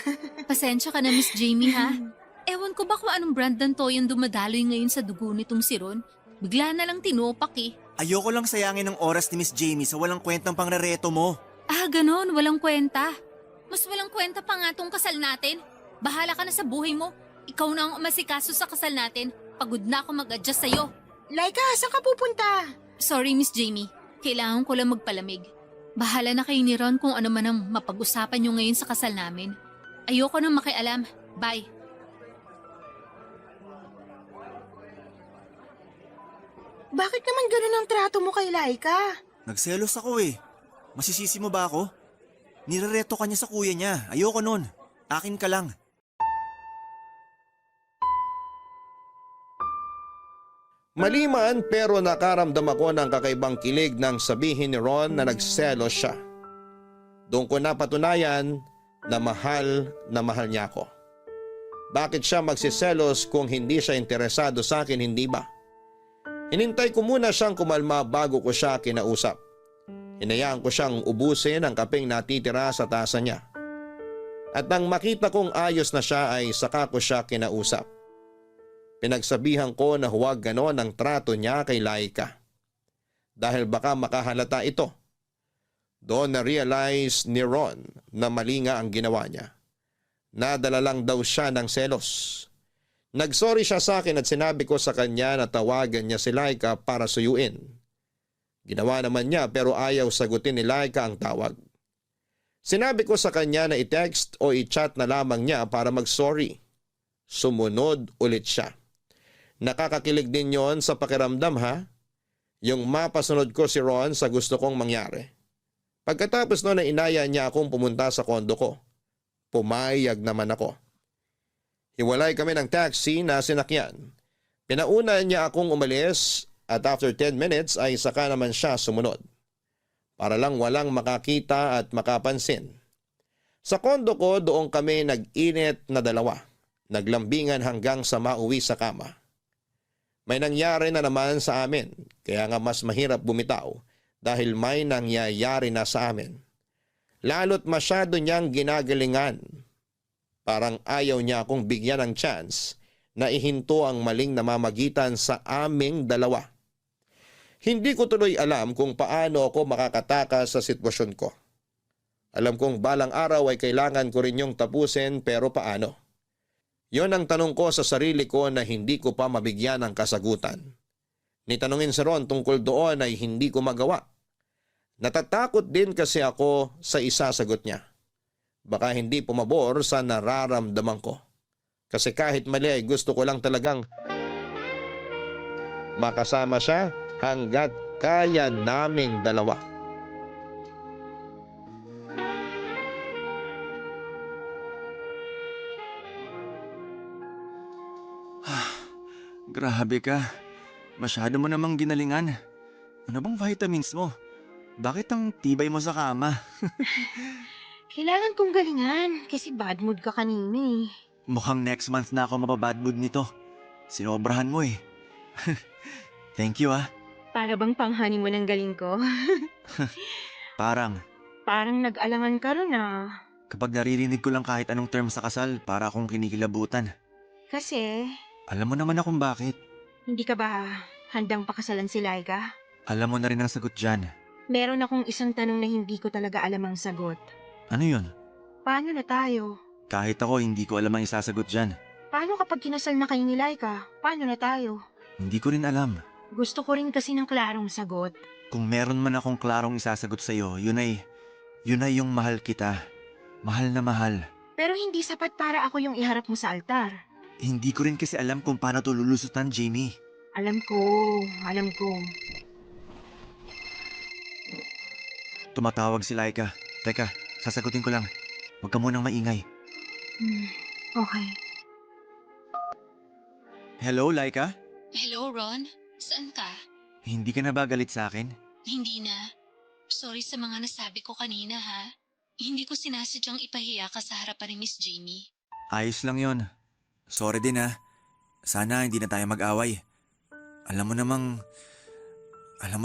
Pasensya ka na Miss Jamie ha? Ewan ko ba kung anong brand ng toyong dumadaloy ngayon sa dugo nitong si Ron? Bigla na lang tinupak Ayoko lang sayangin ng oras ni Miss Jamie sa walang kwentang pangrereto mo. Ah, ganon. Walang kwenta. Mas walang kwenta pa nga tong kasal natin. Bahala ka na sa buhay mo. Ikaw na ang umasikaso sa kasal natin. Pagod na ako mag-adjust sa'yo. Laika, saan ka pupunta? Sorry, Miss Jamie. Kailangan ko lang magpalamig. Bahala na kayo ni Ron kung ano man ang mapag-usapan nyo ngayon sa kasal namin. Ayoko nang makialam. Bye. Bakit naman ganun ang trato mo kay Laika? Nagselos ako Masisisi mo ba ako? Nirereto ka niya sa kuya niya. Ayoko nun. Akin ka lang. Maliman pero nakaramdam ako ng kakaibang kilig nang sabihin ni Ron na nagselos siya. Doon ko napatunayan na mahal niya ako. Bakit siya magsiselos kung hindi siya interesado sa akin, hindi ba? Hinintay ko muna siyang kumalma bago ko siya kinausap. Hinayaan ko siyang ubusin ang kapeng natitira sa tasa niya. At nang makita kong ayos na siya ay saka ko siya kinausap. Pinagsabihan ko na huwag ganon ang trato niya kay Laika. Dahil baka makahalata ito. Doon na-realize ni Ron na mali nga ang ginawa niya. Nadala lang daw siya ng selos. Nagsorry siya sa akin at sinabi ko sa kanya na tawagan niya si Laika para suyuin. Ginawa naman niya pero ayaw sagutin ni Laika ang tawag. Sinabi ko sa kanya na i-text o i-chat na lamang niya para mag-sorry. Sumunod ulit siya. Nakakakilig din yon sa pakiramdam ha? Yung mapasunod ko si Ron sa gusto kong mangyari. Pagkatapos noon ay inaya niya akong pumunta sa kondo ko. Pumayag naman ako. Hiwalay kami ng taxi na sinakyan. Pinauna niya akong umalis at after 10 minutes ay saka naman siya sumunod. Para lang walang makakita at makapansin. Sa kondo ko doon kami nag-init na dalawa. Naglambingan hanggang sa mauwi sa kama. May nangyari na naman sa amin kaya nga mas mahirap bumitaw dahil may nangyayari na sa amin. Lalo't masyado niyang ginagalingan. Parang ayaw niya akong bigyan ng chance na ihinto ang maling namamagitan sa aming dalawa. Hindi ko tuloy alam kung paano ako makakatakas sa sitwasyon ko. Alam kong balang araw ay kailangan ko rin yung tapusin pero paano? Yon ang tanong ko sa sarili ko na hindi ko pa mabigyan ng kasagutan. Nitanungin si Ron tungkol doon ay hindi ko magawa. Natatakot din kasi ako sa isasagot niya. Baka hindi pumabor sa nararamdaman ko. Kasi kahit mali ay gusto ko lang talagang makasama siya hanggat kaya naming dalawa. Grabe ka. Masyado mo namang ginalingan. Ano bang vitamins mo? Bakit ang tibay mo sa kama? Kailangan kong galingan kasi bad mood ka kanina Mukhang next month na ako mapabad mood nito. Sinobrahan mo Thank you Para bang panghani mo ng galing ko? Parang, Parang nag-alangan ka ron kapag naririnig ko lang kahit anong term sa kasal, para akong kinikilabutan. Kasi, Alam mo naman akong bakit. hindi ka ba Handang pakasalan si Laika? Alam mo na rin ang sagot dyan. Meron akong isang tanong na hindi ko talaga alam ang sagot. Ano yun? Paano na tayo? Kahit ako, hindi ko alam ang isasagot dyan. Paano kapag kinasal na kayo ni Laika? Paano na tayo? Hindi ko rin alam. Gusto ko rin kasi ng klarong sagot. Kung meron man akong klarong isasagot sa'yo, yun ay yung mahal kita. Mahal na mahal. Pero hindi sapat para ako yung iharap mo sa altar. Hindi ko rin kasi alam kung paano to lulusutan, Jamie. Alam ko. Tumatawag si Laika. Teka, sasagutin ko lang. Huwag ka munang maingay. Okay. Hello, Laika? Hello, Ron? Saan ka? Hindi ka na ba galit sa akin? Hindi na. Sorry sa mga nasabi ko kanina, ha? Hindi ko sinasadyang ipahiya ka sa harapan ni Miss Jamie. Ayos lang yon. Sorry din ha. Sana hindi na tayo mag-away. Alam mo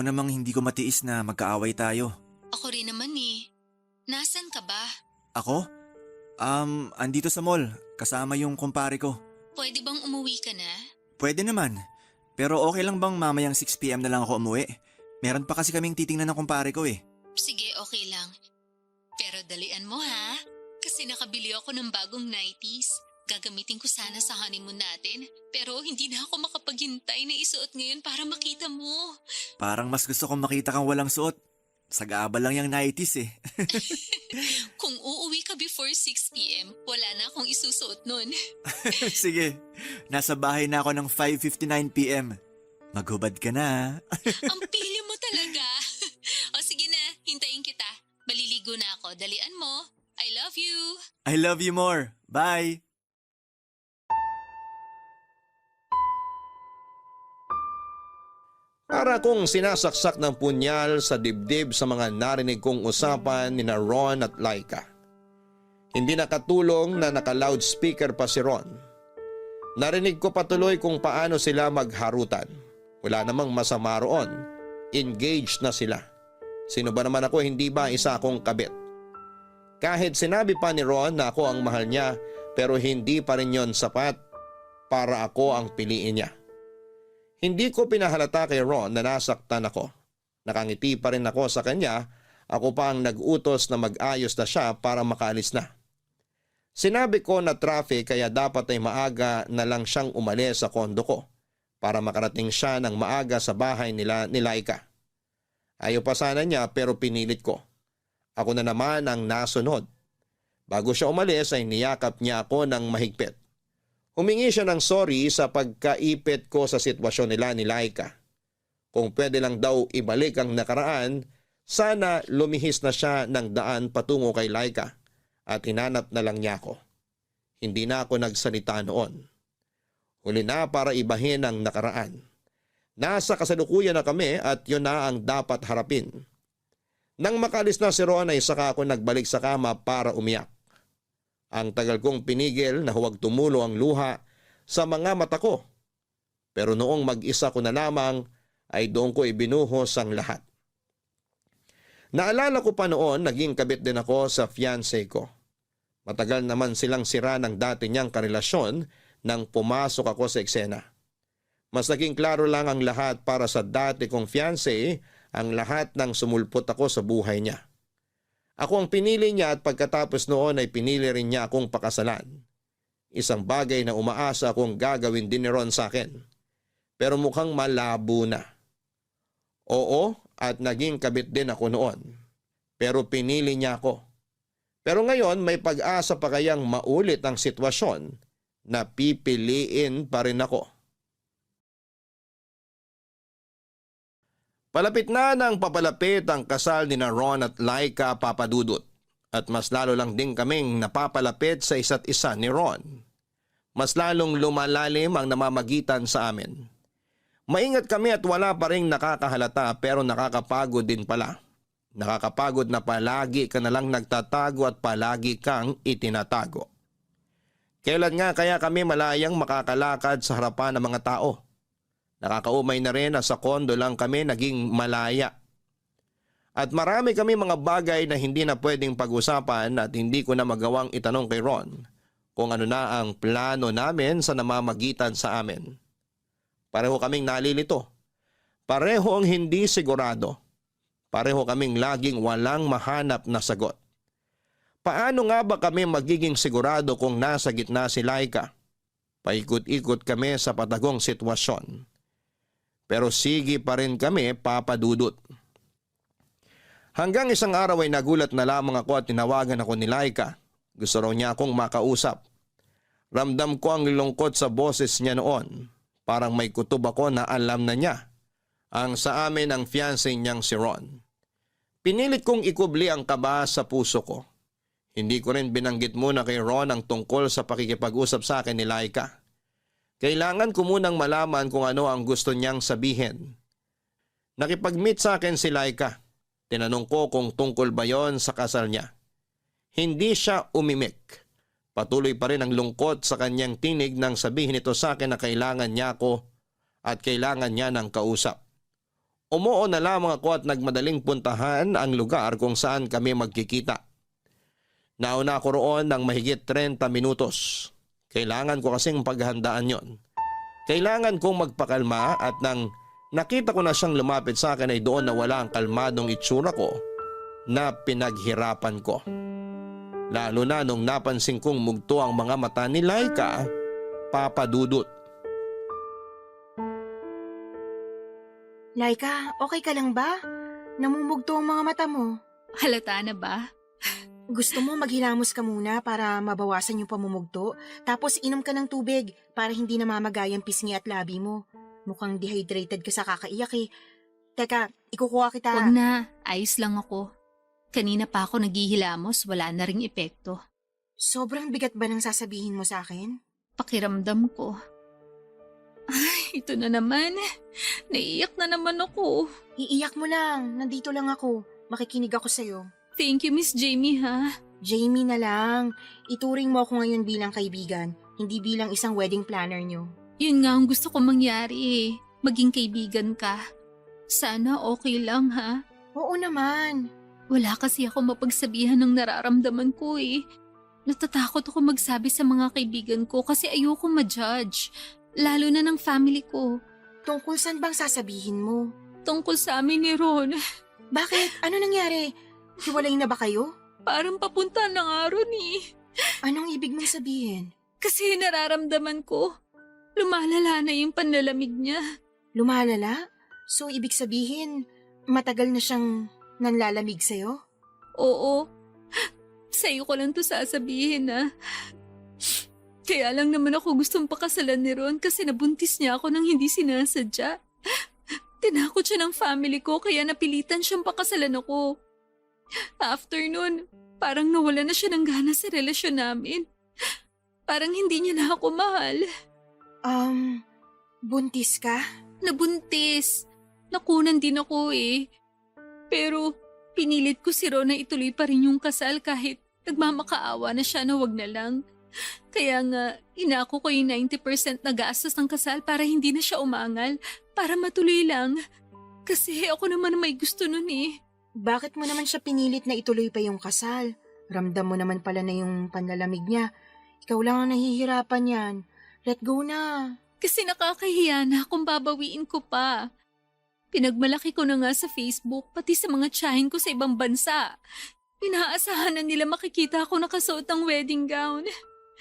namang hindi ko matiis na magkaaway tayo. Ako rin naman eh. Nasaan ka ba? Ako? Andito sa mall. Kasama yung kumpare ko. Pwede bang umuwi ka na? Pwede naman. Pero okay lang bang mamayang 6 PM na lang ako umuwi? Meron pa kasi kaming titingnan ng kumpare ko eh. Sige, okay lang. Pero dalian mo ha? Kasi nakabili ako ng bagong 90s. Gagamitin ko sana sa honeymoon natin. Pero hindi na ako makapaghintay na isuot ngayon para makita mo. Parang mas gusto kong makita kang walang suot. Sag-aabal lang yung 90s eh. Kung uuwi ka before 6 PM, wala na akong isusuot nun. Sige, nasa bahay na ako ng 5:59 PM. Maghubad ka na. Ang pili mo talaga. O sige na, hintayin kita. Maliligo na ako. Dalian mo. I love you. I love you more. Bye! Para kong sinasaksak ng punyal sa dibdib sa mga narinig kong usapan ni na Ron at Laika. Hindi nakatulong na naka-loudspeaker pa si Ron. Narinig ko patuloy kung paano sila magharutan. Wala namang masama roon. Engaged na sila. Sino ba naman ako, hindi ba isa akong kabit? Kahit sinabi pa ni Ron na ako ang mahal niya, pero hindi pa rin yon sapat para ako ang piliin niya. Hindi ko pinahalata kay Ron na nasaktan ako. Nakangiti pa rin ako sa kanya, ako pa ang nag-utos na mag-ayos na siya para makaalis na. Sinabi ko na traffic kaya dapat ay maaga na lang siyang umalis sa kondo ko para makarating siya ng maaga sa bahay nila ni Laika. Ayaw pa sana niya pero pinilit ko. Ako na naman ang nasunod. Bago siya umalis ay niyakap niya ako ng mahigpit. Humingi siya ng sorry sa pagkaipit ko sa sitwasyon nila ni Laika. Kung pwede lang daw ibalik ang nakaraan, sana lumihis na siya ng daan patungo kay Laika at hinanap na lang niya ako. Hindi na ako nagsalita noon. Huli na para ibahin ang nakaraan. Nasa kasalukuyan na kami at yun na ang dapat harapin. Nang makalis na si Ron ay saka ako nagbalik sa kama para umiyak. Ang tagal kong pinigil na huwag tumulo ang luha sa mga mata ko. Pero noong mag-isa ko na lamang ay doon ko ibinuhos ang lahat. Naalala ko pa noon naging kabit din ako sa fiancé ko. Matagal naman silang sira ng dati niyang karelasyon nang pumasok ako sa eksena. Mas naging klaro lang ang lahat para sa dati kong fiancé, ang lahat ng sumulpot ako sa buhay niya. Ako ang pinili niya at pagkatapos noon ay pinili rin niya akong pakasalan. Isang bagay na umaasa akong gagawin din ni Ron sa akin. Pero mukhang malabo na. Oo, at naging kabit din ako noon. Pero pinili niya ako. Pero ngayon may pag-asa pa kayang maulit ang sitwasyon na pipiliin pa rin ako. Palapit na nang papalapit ang kasal ni na Ron at Laika Papadudot at mas lalo lang din kaming napapalapit sa isa't isa ni Ron. Mas lalong lumalalim ang namamagitan sa amin. Maingat kami at wala pa rin nakakahalata pero nakakapagod din pala. Nakakapagod na palagi ka na lang nagtatago at palagi kang itinatago. Kailan nga kaya kami malayang makakalakad sa harapan ng mga tao? Nakakaumay na rin na sa kondo lang kami naging malaya. At marami kami mga bagay na hindi na pwedeng pag-usapan at hindi ko na magawang itanong kay Ron kung ano na ang plano namin sa namamagitan sa amin. Pareho kaming nalilito Pareho ang hindi sigurado. Pareho kaming laging walang mahanap na sagot. Paano nga ba kami magiging sigurado kung nasa gitna si Laika? Paikot-ikot kami sa patagong sitwasyon. Pero sige pa rin kami, Papa Dudut. Hanggang isang araw ay nagulat na lamang ako at tinawagan ako ni Laika. Gusto raw niya akong makausap. Ramdam ko ang lungkot sa boses niya noon. Parang may kutob ako na alam na niya ang sa amin ang fiancé niyang si Ron. Pinilit kong ikubli ang kaba sa puso ko. Hindi ko rin binanggit muna kay Ron ang tungkol sa pakikipag-usap sa akin ni Laika. Kailangan ko munang malaman kung ano ang gusto niyang sabihin. Nakipag-meet sa akin si Laika. Tinanong ko kung tungkol ba yon sa kasal niya. Hindi siya umimik. Patuloy pa rin ang lungkot sa kanyang tinig nang sabihin ito sa akin na kailangan niya ako at kailangan niya ng kausap. Umuo na lamang ako at nagmadaling puntahan ang lugar kung saan kami magkikita. Nauna ako roon ng mahigit 30 minutos. Kailangan ko kasing paghandaan yon. Kailangan kong magpakalma at nang nakita ko na siyang lumapit sa akin ay doon na wala ang kalmadong itsura ko na pinaghirapan ko. Lalo na nung napansin kong mugto ang mga mata ni Laika, Papa Dudut. Laika, okay ka lang ba? Namumugto ang mga mata mo. Halata na ba? Gusto mo maghilamos ka muna para mabawasan yung pamumugto, tapos inom ka ng tubig para hindi namamagay ang pisngi at labi mo. Mukhang dehydrated ka sa kakaiyak eh. Teka, ikukuha kita. Wag na, ayos lang ako. Kanina pa ako naghihilamos, wala na ring epekto. Sobrang bigat ba ng sasabihin mo sa akin? Pakiramdam ko. Ay, ito na naman. Naiiyak na naman ako. Iiyak mo lang, nandito lang ako. Makikinig ako sa'yo. Thank you, Miss Jamie, ha? Jamie na lang. Ituring mo ako ngayon bilang kaibigan, hindi bilang isang wedding planner nyo. Yun nga ang gusto ko mangyari eh. Maging kaibigan ka. Sana okay lang, ha? Oo naman. Wala kasi ako mapagsabihan ng nararamdaman ko eh. Natatakot ako magsabi sa mga kaibigan ko kasi ayoko ma-judge. Lalo na ng family ko. Tungkol saan bang sasabihin mo? Tungkol sa amin ni Ron. Bakit? Ano nangyari? Hiwalay na ba kayo? Parang papunta ng Ron eh. Anong ibig mong sabihin? Kasi nararamdaman ko, lumalala na yung panlalamig niya. Lumalala? So ibig sabihin, matagal na siyang nanlalamig sa'yo? Oo. Sa'yo ko lang to sasabihin na. Kaya lang naman ako gustong pakasalan ni Ron kasi nabuntis niya ako nang hindi sinasadya. Tinakot siya ng family ko kaya napilitan siyang pakasalan ako. After nun, parang nawala na siya ng gana sa relasyon namin. Parang hindi niya na ako mahal. Buntis ka? Nabuntis. Nakunan din ako eh. Pero pinilit ko si Ron na ituloy pa rin yung kasal kahit nagmamakaawa na siya na wag na lang. Kaya nga, inako ko yung 90% na gastos ng kasal para hindi na siya umangal, para matuloy lang. Kasi ako naman may gusto nun eh. Bakit mo naman siya pinilit na ituloy pa yung kasal? Ramdam mo naman pala na yung panlalamig niya. Ikaw lang ang nahihirapan yan. Let go na. Kasi nakakahiya na kung babawiin ko pa. Pinagmalaki ko na nga sa Facebook, pati sa mga tiyahin ko sa ibang bansa. Inaasahan na nila makikita ako nakasuot ng wedding gown.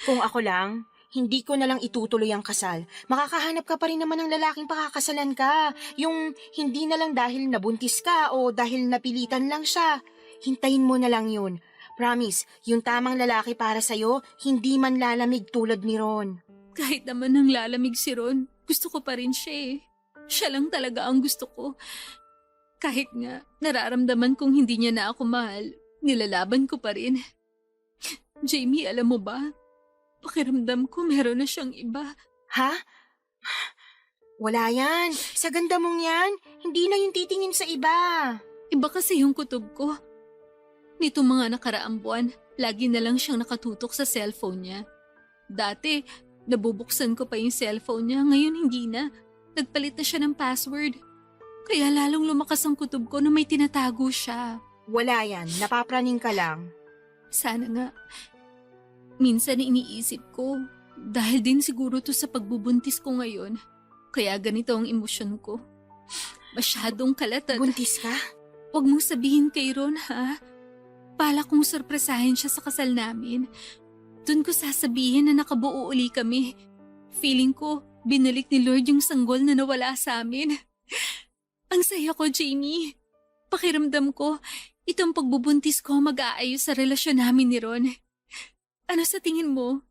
Kung ako lang, hindi ko na lang itutuloy ang kasal. Makakahanap ka pa rin naman ng lalaking pakakasalan ka. Yung hindi na lang dahil nabuntis ka o dahil napilitan lang siya. Hintayin mo na lang yun. Promise, yung tamang lalaki para sa'yo, hindi man lalamig tulad ni Ron. Kahit naman nang lalamig si Ron, gusto ko pa rin siya eh. Siya lang talaga ang gusto ko. Kahit nga, nararamdaman kong hindi niya na ako mahal, nilalaban ko pa rin. Jamie, alam mo ba? Pakiramdam ko meron na siyang iba. Ha? Wala yan. Sa ganda mong yan, hindi na yung titingin sa iba. Iba kasi yung kutob ko. Nitong mga nakaraang buwan, lagi na lang siyang nakatutok sa cellphone niya. Dati, nabubuksan ko pa yung cellphone niya, ngayon hindi na. Nagpalit na siya ng password. Kaya lalong lumakas ang kutob ko na may tinatago siya. Wala yan, napapraning ka lang. Sana nga. Minsan iniisip ko, dahil din siguro to sa pagbubuntis ko ngayon, kaya ganito ang emosyon ko. Masyadong kalat at Buntis ka? huwag mong sabihin kay Ron, ha? Bala kong sorpresahin siya sa kasal namin. Doon ko sasabihin na nakabuo uli kami. Feeling ko, binalik ni Lord yung sanggol na nawala sa amin. Ang saya ko, Jamie. Pakiramdam ko, itong pagbubuntis ko mag-aayos sa relasyon namin ni Ron. Ano sa tingin mo?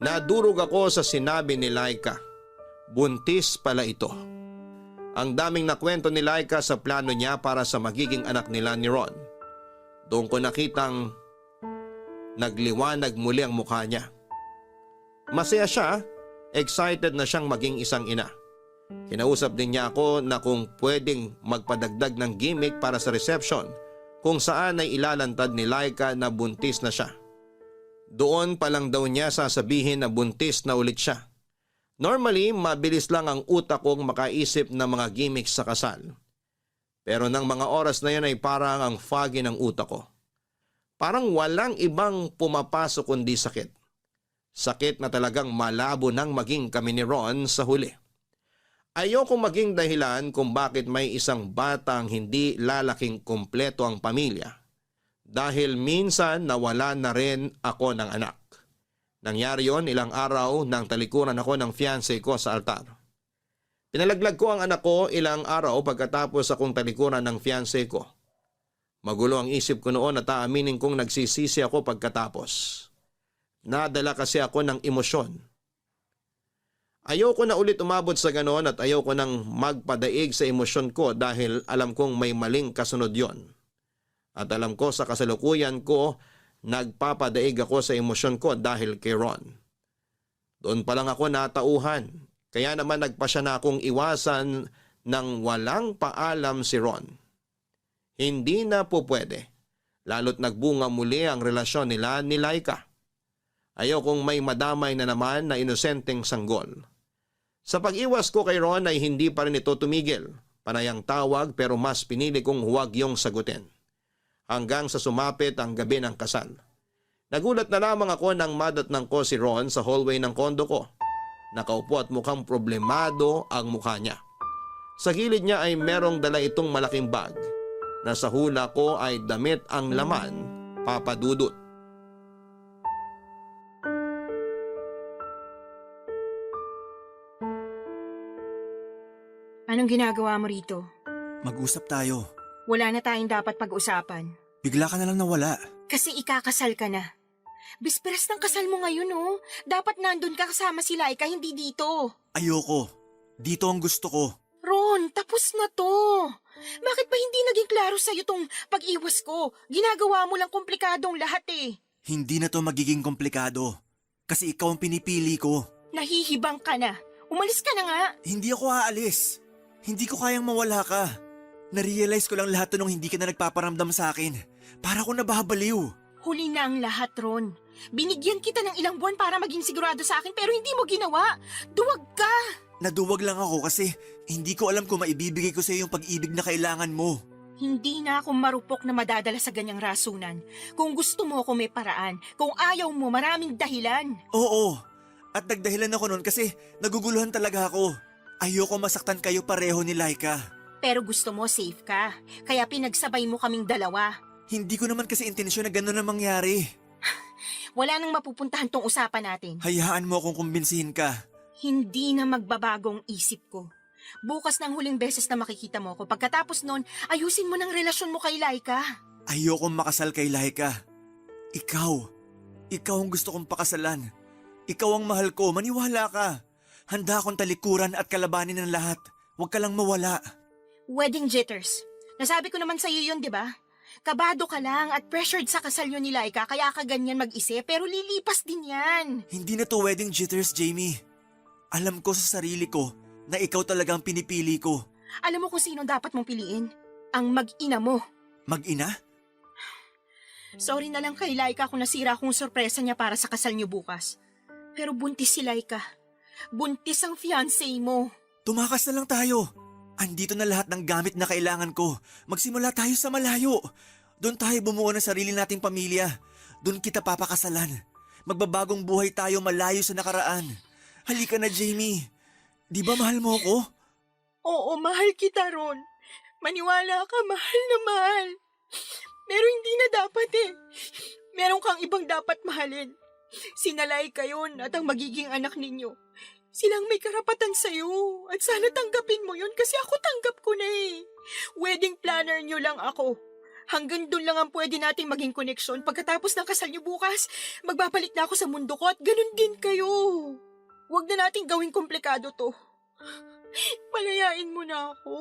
Nadurog ako sa sinabi ni Laika. Buntis pala ito. Ang daming nakwento ni Laika sa plano niya para sa magiging anak nila ni Ron. Doon ko nakitang nagliwanag muli ang mukha niya. Masaya siya, excited na siyang maging isang ina. Kinausap din niya ako na kung pwedeng magpadagdag ng gimmick para sa reception kung saan ay ilalantad ni Laika na buntis na siya. Doon pa lang daw niya sasabihin na buntis na ulit siya. Normally, mabilis lang ang utak kong makaisip ng mga gimmicks sa kasal. Pero nang mga oras na yan ay parang ang foggy ng utak ko. Parang walang ibang pumapasok kundi sakit. Sakit na talagang malabo nang maging kami ni Ron sa huli. Ayokong maging dahilan kung bakit may isang batang hindi lalaking kumpleto ang pamilya. Dahil minsan nawala na rin ako ng anak. Nangyari yon ilang araw nang talikuran ako ng fiancé ko sa altar. Pinalaglag ko ang anak ko ilang araw pagkatapos akong talikuran ng fiancé ko. Magulo ang isip ko noon at aaminin kong nagsisisi ako pagkatapos. Nadala kasi ako ng emosyon. Ayoko na ulit umabot sa ganon at ayoko nang magpadaig sa emosyon ko dahil alam kong may maling kasunod yon. At alam ko sa kasalukuyan ko, nagpapadaig ako sa emosyon ko dahil kay Ron. Doon pa lang ako natauhan, kaya naman nagpasya na akong iwasan ng walang paalam si Ron. Hindi na po pwede, lalo't nagbunga muli ang relasyon nila ni Laika. Ayokong may madamay na naman na inosenteng sanggol. Sa pag-iwas ko kay Ron ay hindi pa rin ito tumigil. Panayang tawag pero mas pinili kong huwag yung sagutin. Hanggang sa sumapit ang gabi ng kasal. Nagulat na lamang ako nang madatnang ko si Ron sa hallway ng kondo ko. Nakaupo at mukhang problemado ang mukha niya. Sa gilid niya ay merong dala itong malaking bag na sa hula ko ay damit ang laman, Papa Dudut. Anong ginagawa mo rito? Mag-usap tayo. Wala na tayong dapat pag-usapan. Bigla ka na lang nawala. Kasi ikakasal ka na. Bisperas ng kasal mo ngayon, oh. Dapat nandun ka kasama si Laika, hindi dito. Ayoko. Dito ang gusto ko. Ron, tapos na to. Bakit ba hindi naging klaro sa'yo tong pag-iwas ko? Ginagawa mo lang komplikadong lahat eh. Hindi na to magiging komplikado. Kasi ikaw ang pinipili ko. Nahihibang ka na. Umalis ka na nga. Hindi ako aalis. Hindi ko kayang mawala ka. Narealize ko lang lahat to nung hindi ka na nagpaparamdam sa akin. Para ko nababaliw. Huli na ang lahat, Ron. Binigyan kita ng ilang buwan para maging sigurado sa akin pero hindi mo ginawa. Duwag ka. Naduwag lang ako kasi hindi ko alam kung maibibigay ko sa iyo yung pag-ibig na kailangan mo. Hindi na ako marupok na madadala sa ganyang rasunan. Kung gusto mo ako may paraan. Kung ayaw mo, maraming dahilan. Oo. At nagdahilan ako nun kasi naguguluhan talaga ako. Ayoko masaktan kayo pareho ni Laika. Pero gusto mo safe ka. Kaya pinagsabay mo kaming dalawa. Hindi ko naman kasi intensyon na gano'n na mangyari. Wala nang mapupuntahan tong usapan natin. Hayaan mo akong kumbinsihin ka. Hindi na magbabagong isip ko. Bukas na ang huling beses na makikita mo ko. Pagkatapos nun, ayusin mo ng relasyon mo kay Laika. Ayokong makasal kay Laika. Ikaw ang gusto kong pakasalan. Ikaw ang mahal ko, maniwala ka. Handa akong talikuran at kalabanin ng lahat. Huwag ka lang mawala. Wedding jitters. Nasabi ko naman sa'yo yun, di ba? Kabado ka lang at pressured sa kasal yun ni Laika kaya ka ganyan mag-isip pero lilipas din yan. Hindi na to wedding jitters, Jamie. Alam ko sa sarili ko na ikaw talagang pinipili ko. Alam mo kung sino dapat mong piliin? Ang mag-ina mo. Mag-ina? Sorry na lang kay Laika kung nasira kong sorpresa niya para sa kasal niyo bukas. Pero buntis si Laika. Buntis ang fiancé mo. Tumakas na lang tayo. Andito na lahat ng gamit na kailangan ko. Magsimula tayo sa malayo. Doon tayo bumuo ng sarili nating pamilya. Doon kita papakasalan. Magbabagong buhay tayo malayo sa nakaraan. Halika na, Jamie. Di ba mahal mo ako? Oo, mahal kita, Ron. Maniwala ka, mahal na mahal. Pero hindi na dapat eh. Meron kang ibang dapat mahalin. Sinalay kayo at ang magiging anak ninyo. Silang may karapatan sa'yo. At sana tanggapin mo yun kasi ako tanggap ko na eh. Wedding planner nyo lang ako. Hanggang doon lang ang pwede nating maging koneksyon. Pagkatapos ng kasal nyo bukas, magbabalik na ako sa mundo ko at ganun din kayo. Huwag na nating gawing komplikado to. Palayain mo na ako.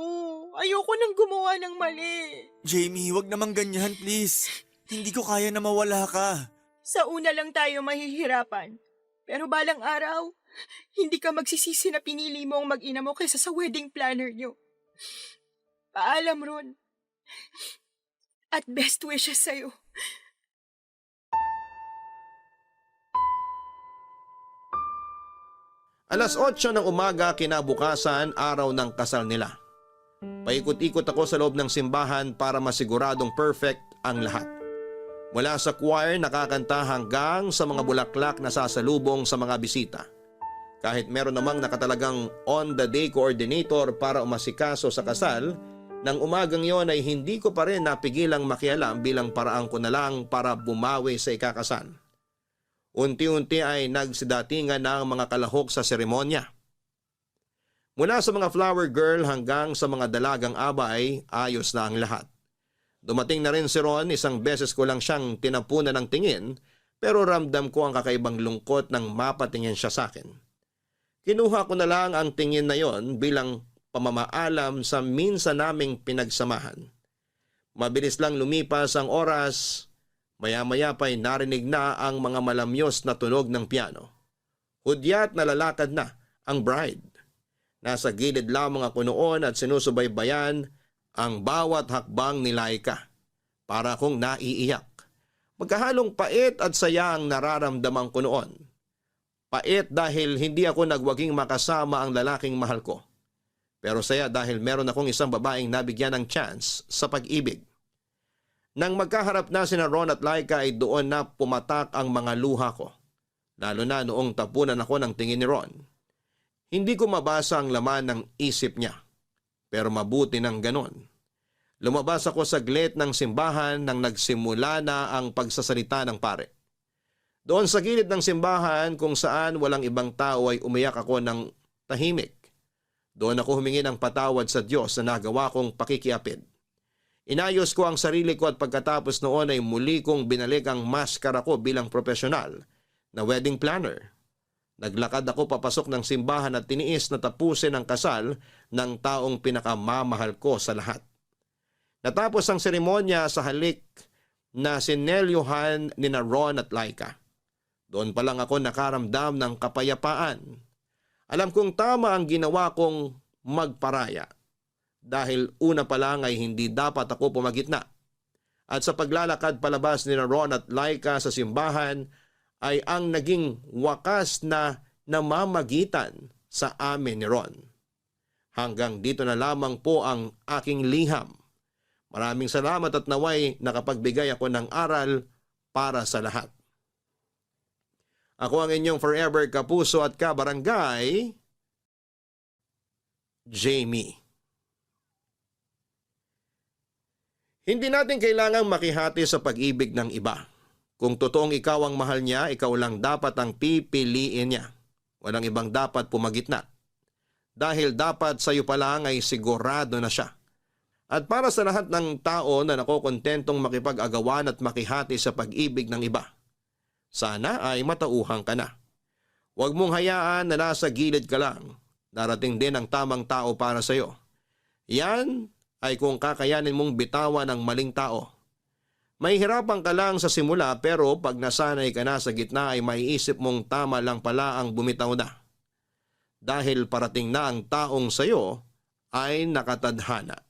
Ayoko nang gumawa ng mali. Jamie, wag naman ganyan, please. Hindi ko kaya na mawala ka. Sa una lang tayo mahihirapan. Pero balang araw, hindi ka magsisisi na pinili mo ang mag-ina mo kaysa sa wedding planner nyo. Paalam, Ron. At best wishes sa'yo. Alas 8 ng umaga kinabukasan, araw ng kasal nila. Paikot-ikot ako sa loob ng simbahan para masiguradong perfect ang lahat. Mula sa choir nakakanta hanggang sa mga bulaklak na sasalubong sa mga bisita. Kahit meron namang nakatalagang on-the-day coordinator para umasikaso sa kasal, nang umagang yon ay hindi ko pa rin napigilang makialam bilang paraan ko na lang para bumawi sa ikakasal. Unti-unti ay nagsidatingan na ang mga kalahok sa seremonya. Mula sa mga flower girl hanggang sa mga dalagang aba ay ayos na ang lahat. Dumating na rin si Ron, isang beses ko lang siyang tinapunan ng tingin pero ramdam ko ang kakaibang lungkot nang mapatingin siya sa akin. Kinuha ko na lang ang tingin na yon bilang pamamaalam sa minsan naming pinagsamahan. Mabilis lang lumipas ang oras. Maya-maya pa'y narinig na ang mga malamyos na tunog ng piano. Hudyat na lalakad na ang bride. Nasa gilid lamang ako noon at sinusubaybayan ang bawat hakbang ni Laika. Para akong naiiyak. Magkahalong pait at saya ang nararamdaman ko noon. Pait dahil hindi ako nagwaging makasama ang lalaking mahal ko. Pero saya dahil meron akong isang babaeng nabigyan ng chance sa pag-ibig. Nang magkaharap na sina Ron at Laika ay doon na pumatak ang mga luha ko. Lalo na noong tapunan ako ng tingin ni Ron. Hindi ko mabasa ang laman ng isip niya. Pero mabuti ng ganon. Lumabas ako saglit ng simbahan nang nagsimula na ang pagsasalita ng pare. Doon sa gilid ng simbahan kung saan walang ibang tao ay umiyak ako ng tahimik. Doon ako humingi ng patawad sa Diyos na nagawa kong pakikiapid. Inayos ko ang sarili ko at pagkatapos noon ay muli kong binalik ang maskara ko bilang profesional na wedding planner. Naglakad ako papasok ng simbahan at tiniis na tapusin ang kasal ng taong pinakamamahal ko sa lahat. Natapos ang seremonya sa halik na sinelyohan ni na Ron at Laika. Doon pa lang ako nakaramdam ng kapayapaan. Alam kong tama ang ginawa kong magparaya. Dahil una pa lang ay hindi dapat ako pumagitna. At sa paglalakad palabas ni Ron at Laika sa simbahan ay ang naging wakas na namamagitan sa amin ni Ron. Hanggang dito na lamang po ang aking liham. Maraming salamat at naway nakapagbigay ako ng aral para sa lahat. Ako ang inyong forever kapuso at kabarangay, Jamie. Hindi natin kailangang makihati sa pag-ibig ng iba. Kung totoong ikaw ang mahal niya, ikaw lang dapat ang pipiliin niya. Walang ibang dapat pumagitna. Dahil dapat sa iyo pa lang ay sigurado na siya. At para sa lahat ng tao na nakokontentong makipag-agawan at makihati sa pag-ibig ng iba, sana ay matauhang ka na. Huwag mong hayaan na nasa gilid ka lang. Darating din ang tamang tao para sa iyo. Yan ay kung kakayanin mong bitawan ang maling tao. Mahihirapan ka lang sa simula pero pag nasanay ka na sa gitna ay maiisip mong tama lang pala ang bumitaw na. Dahil parating na ang taong sayo ay nakatadhana.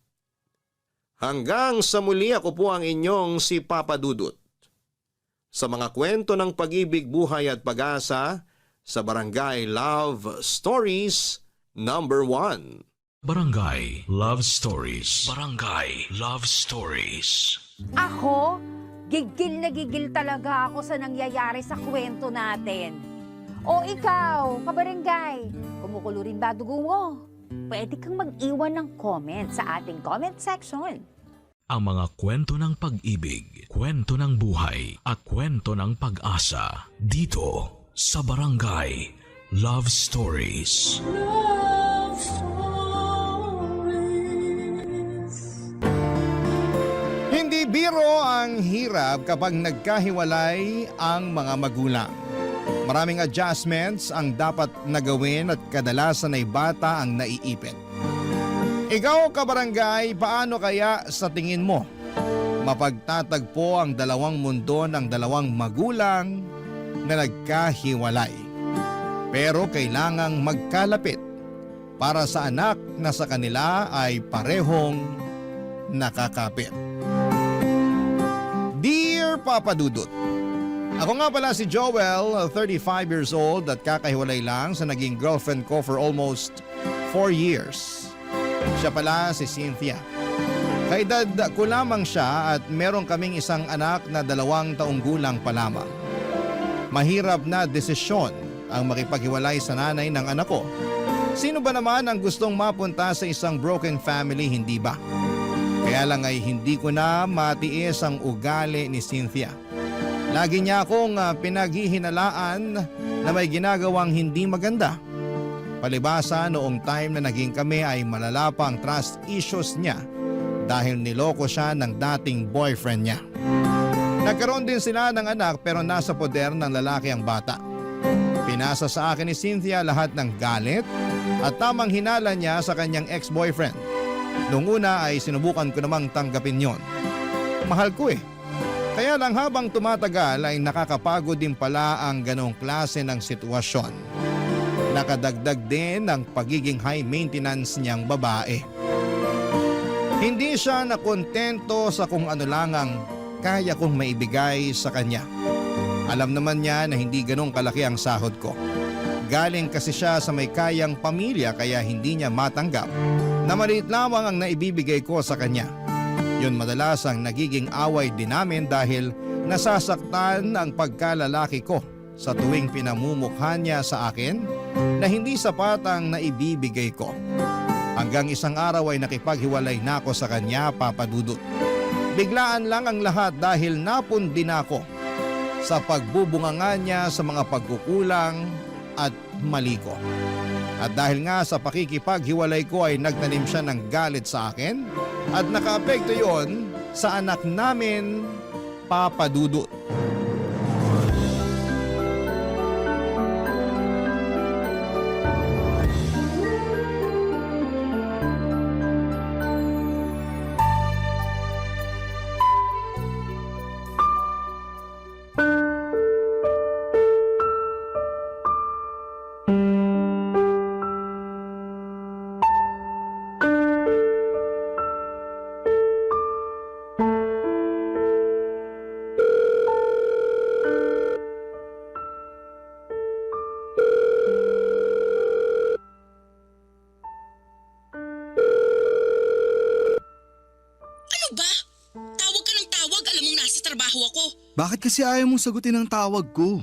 Hanggang sa muli, ako po ang inyong si Papa Dudut. Sa mga kwento ng pag-ibig, buhay at pag-asa sa Barangay Love Stories number 1. Barangay Love Stories. Barangay Love Stories. Ako, Gigil na gigil talaga ako sa nangyayari sa kwento natin. O ikaw, kabarangay, kumukulo rin ba dugo mo? Pwede kang mag-iwan ng comment sa ating comment section. Ang mga kwento ng pag-ibig, kwento ng buhay at kwento ng pag-asa dito sa Barangay Love Stories. Love Stories. Hindi biro ang hirap kapag nagkahiwalay ang mga magulang. Maraming adjustments ang dapat nagawin at kadalasan ay bata ang naiipit. Ikaw, kabarangay, paano kaya sa tingin mo mapagtatagpo ang dalawang mundo ng dalawang magulang na nagkahiwalay? Pero kailangang magkalapit para sa anak na sa kanila ay parehong nakakapit. Dear Papa Dudut, ako nga pala si Joel, 35 years old at kakahiwalay lang sa naging girlfriend ko for almost 4 years. Siya pala si Cynthia. Kaedad ko lamang siya at meron kaming isang anak na 2 taong gulang pa lamang. Mahirap na desisyon ang makipaghiwalay sa nanay ng anak ko. Sino ba naman ang gustong mapunta sa isang broken family, hindi ba? Kaya lang ay hindi ko na matiis ang ugali ni Cynthia. Lagi niya akong pinaghihinalaan na may ginagawang hindi maganda. Palibasa noong time na naging kami ay malala pa ang trust issues niya dahil niloko siya ng dating boyfriend niya. Nagkaroon din sila ng anak pero nasa poder ng lalaki ang bata. Pinasa sa akin ni Cynthia lahat ng galit at tamang hinala niya sa kanyang ex-boyfriend. Noong una ay sinubukan ko namang tanggapin yon. Mahal ko eh. Kaya lang habang tumatagal ay nakakapagod din pala ang ganong klase ng sitwasyon. Nakadagdag din ang pagiging high maintenance niyang babae. Hindi siya nakontento sa kung ano lang ang kaya kong maibigay sa kanya. Alam naman niya na hindi ganong kalaki ang sahod ko. Galing kasi siya sa may kayang pamilya kaya hindi niya matanggap na maliit lamang ang naibibigay ko sa kanya. Yun madalas ang nagiging away din namin dahil nasasaktan ang pagkalalaki ko sa tuwing pinamumukha niya sa akin na hindi sapat ang naibibigay ko. Hanggang isang araw ay nakipaghiwalay na ako sa kanya, Papa Dudut. Biglaan lang ang lahat dahil napundi na ako sa pagbubunganga niya sa mga pagkukulang at mali ko. At dahil nga sa pakikipaghiwalay ko ay nagtanim siya ng galit sa akin at nakaapekto yon sa anak namin, Papa Dudut. Bakit kasi ayaw mong sagutin ang tawag ko?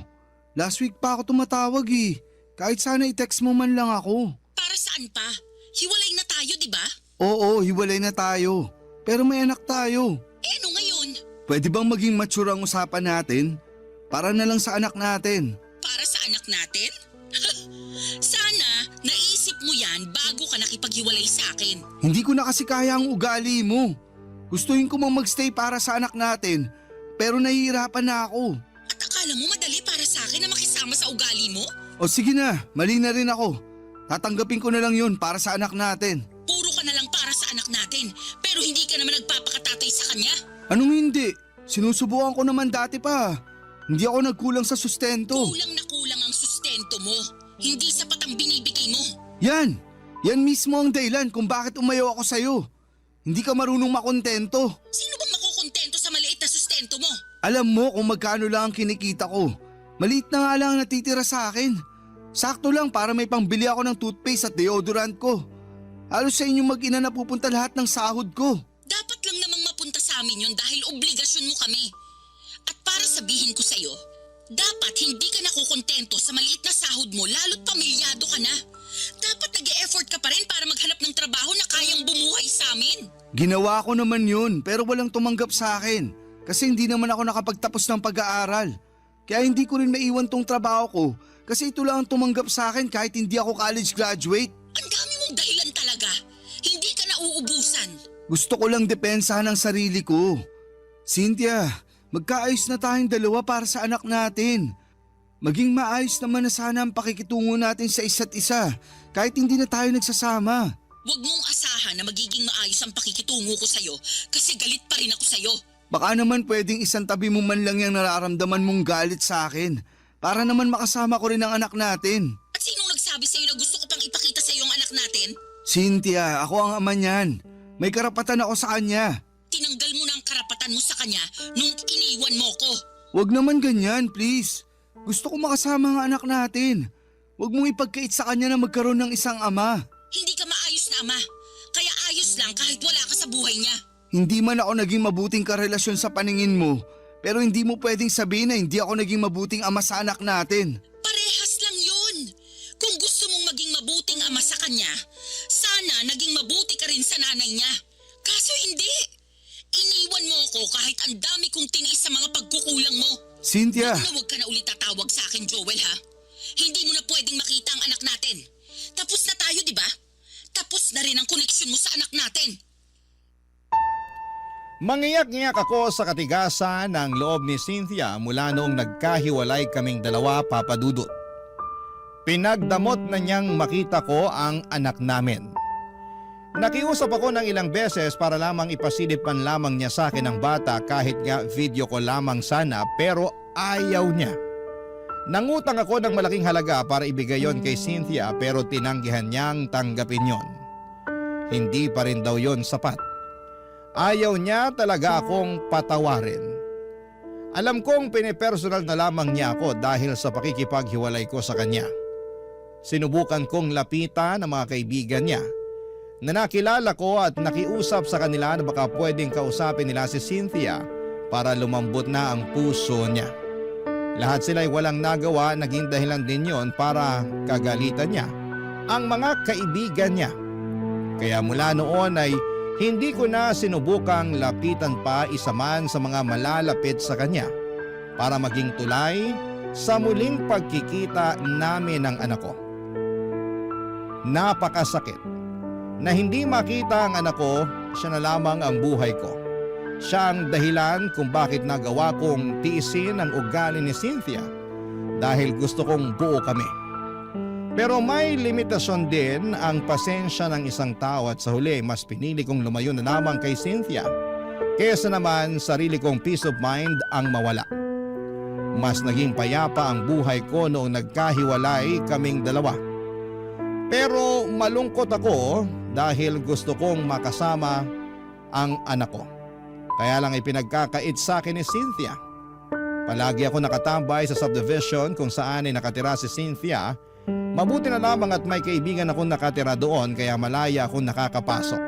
Last week pa ako tumatawag eh. Kahit sana i-text mo man lang ako. Para saan pa? Hiwalay na tayo, di ba? Oo, hiwalay na tayo. Pero may anak tayo. Eh ano ngayon? Pwede bang maging mature ang usapan natin? Para na lang sa anak natin. Para sa anak natin? Sana naisip mo yan bago ka nakipaghiwalay sa akin. Hindi ko na kasi kaya ang ugali mo. Gustuhin ko mang magstay para sa anak natin. Pero nahihirapan na ako. At akala mo madali para sa akin na makisama sa ugali mo? O sige na, mali na rin ako. Tatanggapin ko na lang yun para sa anak natin. Puro ka na lang para sa anak natin, pero hindi ka naman nagpapakatatay sa kanya? Anong hindi? Sinusubukan ko naman dati pa. Hindi ako nagkulang sa sustento. Kulang na kulang ang sustento mo. Hindi sapat ang binibigay mo. Yan mismo ang dahilan kung bakit umayaw ako sa'yo. Hindi ka marunong makontento. Sino bang makukontento sa maliit na sustento mo? Alam mo kung magkano lang ang kinikita ko. Maliit na nga lang ang natitira sa akin. Sakto lang para may pangbili ako ng toothpaste at deodorant ko. Halos sa inyong mag-ina na pupunta lahat ng sahod ko. Dapat lang namang mapunta sa amin yun dahil obligasyon mo kami. para sabihin ko sa'yo, dapat hindi ka nakukontento sa maliit na sahod mo lalo't pamilyado ka na. Dapat nag-e-effort ka pa rin para maghanap ng trabaho na kayang bumuhay sa amin. Ginawa ko naman yun pero walang tumanggap sa akin. Kasi hindi naman ako nakapagtapos ng pag-aaral. Kaya hindi ko rin maiwan tong trabaho ko kasi ito lang ang tumanggap sa akin kahit hindi ako college graduate. Ang dami mong dahilan talaga. Hindi ka nauubusan. Gusto ko lang depensahan ang sarili ko. Cynthia, magkaayos na tayong dalawa para sa anak natin. Maging maayos naman na sana ang pakikitungo natin sa isa't isa kahit hindi na tayo nagsasama. Huwag mong asahan na magiging maayos ang pakikitungo ko sa'yo kasi galit pa rin ako sa'yo. Baka naman pwedeng isang tabi mo man lang yung nararamdaman mong galit sa akin para naman makasama ko rin ang anak natin. At sinong nagsabi sa'yo na gusto ko pang ipakita sa'yo ang anak natin? Cynthia, ako ang ama niyan. May karapatan ako sa kanya. Tinanggal mo na ang karapatan mo sa kanya nung iniwan mo ko. Huwag naman ganyan, please. Gusto ko makasama ang anak natin. Huwag mong ipagkait sa kanya na magkaroon ng isang ama. Hindi ka maayos na ama. Kaya ayos lang kahit wala ka sa buhay niya. Hindi man ako naging mabuting karelasyon sa paningin mo, pero hindi mo pwedeng sabihin na hindi ako naging mabuting ama sa anak natin. Parehas lang yun. Kung gusto mong maging mabuting ama sa kanya, sana naging mabuti ka rin sa nanay niya. Kaso hindi. Iniwan mo ako kahit ang dami kong tinis sa mga pagkukulang mo. Cynthia! Huwag ka na ulit tatawag sa akin, Joel, ha? Hindi mo na pwedeng makita ang anak natin. Tapos na tayo, di ba? Tapos na rin ang koneksyon mo sa anak natin. Mangiyak-ngiyak ako sa katigasan ng loob ni Cynthia mula noong nagkahiwalay kaming dalawa, Papa Dudut. Pinagdamot na niyang makita ko ang anak namin. Nakiusap ako ng ilang beses para lamang ipasilip man lamang niya sa akin ang bata kahit nga video ko lamang sana pero ayaw niya. Nangutang ako ng malaking halaga para ibigay yon kay Cynthia pero tinanggihan niyang tanggapin yon. Hindi pa rin daw yon sapat. Ayaw niya talaga akong patawarin. Alam kong pinipersonal na lamang niya ako dahil sa pakikipaghiwalay ko sa kanya. Sinubukan kong lapitan ang mga kaibigan niya na nakilala ko at nakiusap sa kanila na baka pwedeng kausapin nila si Cynthia para lumambot na ang puso niya. Lahat sila'y walang nagawa, naging dahilan din yon para kagalitan niya ang mga kaibigan niya. Kaya mula noon ay hindi ko na sinubukang lapitan pa isa man sa mga malalapit sa kanya para maging tulay sa muling pagkikita namin ng anak ko. Napakasakit na hindi makita ang anak ko, siya na lamang ang buhay ko. Siya ang dahilan kung bakit nagawa kong tiisin ang ugali ni Cynthia dahil gusto kong buo kami. Pero may limitasyon din ang pasensya ng isang tao at sa huli mas pinili kong lumayo na lamang kay Cynthia kaysa naman sarili kong peace of mind ang mawala. Mas naging payapa ang buhay ko noong nagkahiwalay kaming dalawa. Pero malungkot ako dahil gusto kong makasama ang anak ko. Kaya lang ipinagkakait sa akin ni Cynthia. Palagi ako nakatambay sa subdivision kung saan ay nakatira si Cynthia. Mabuti na lamang at may kaibigan akong nakatira doon kaya malaya akong nakakapasok.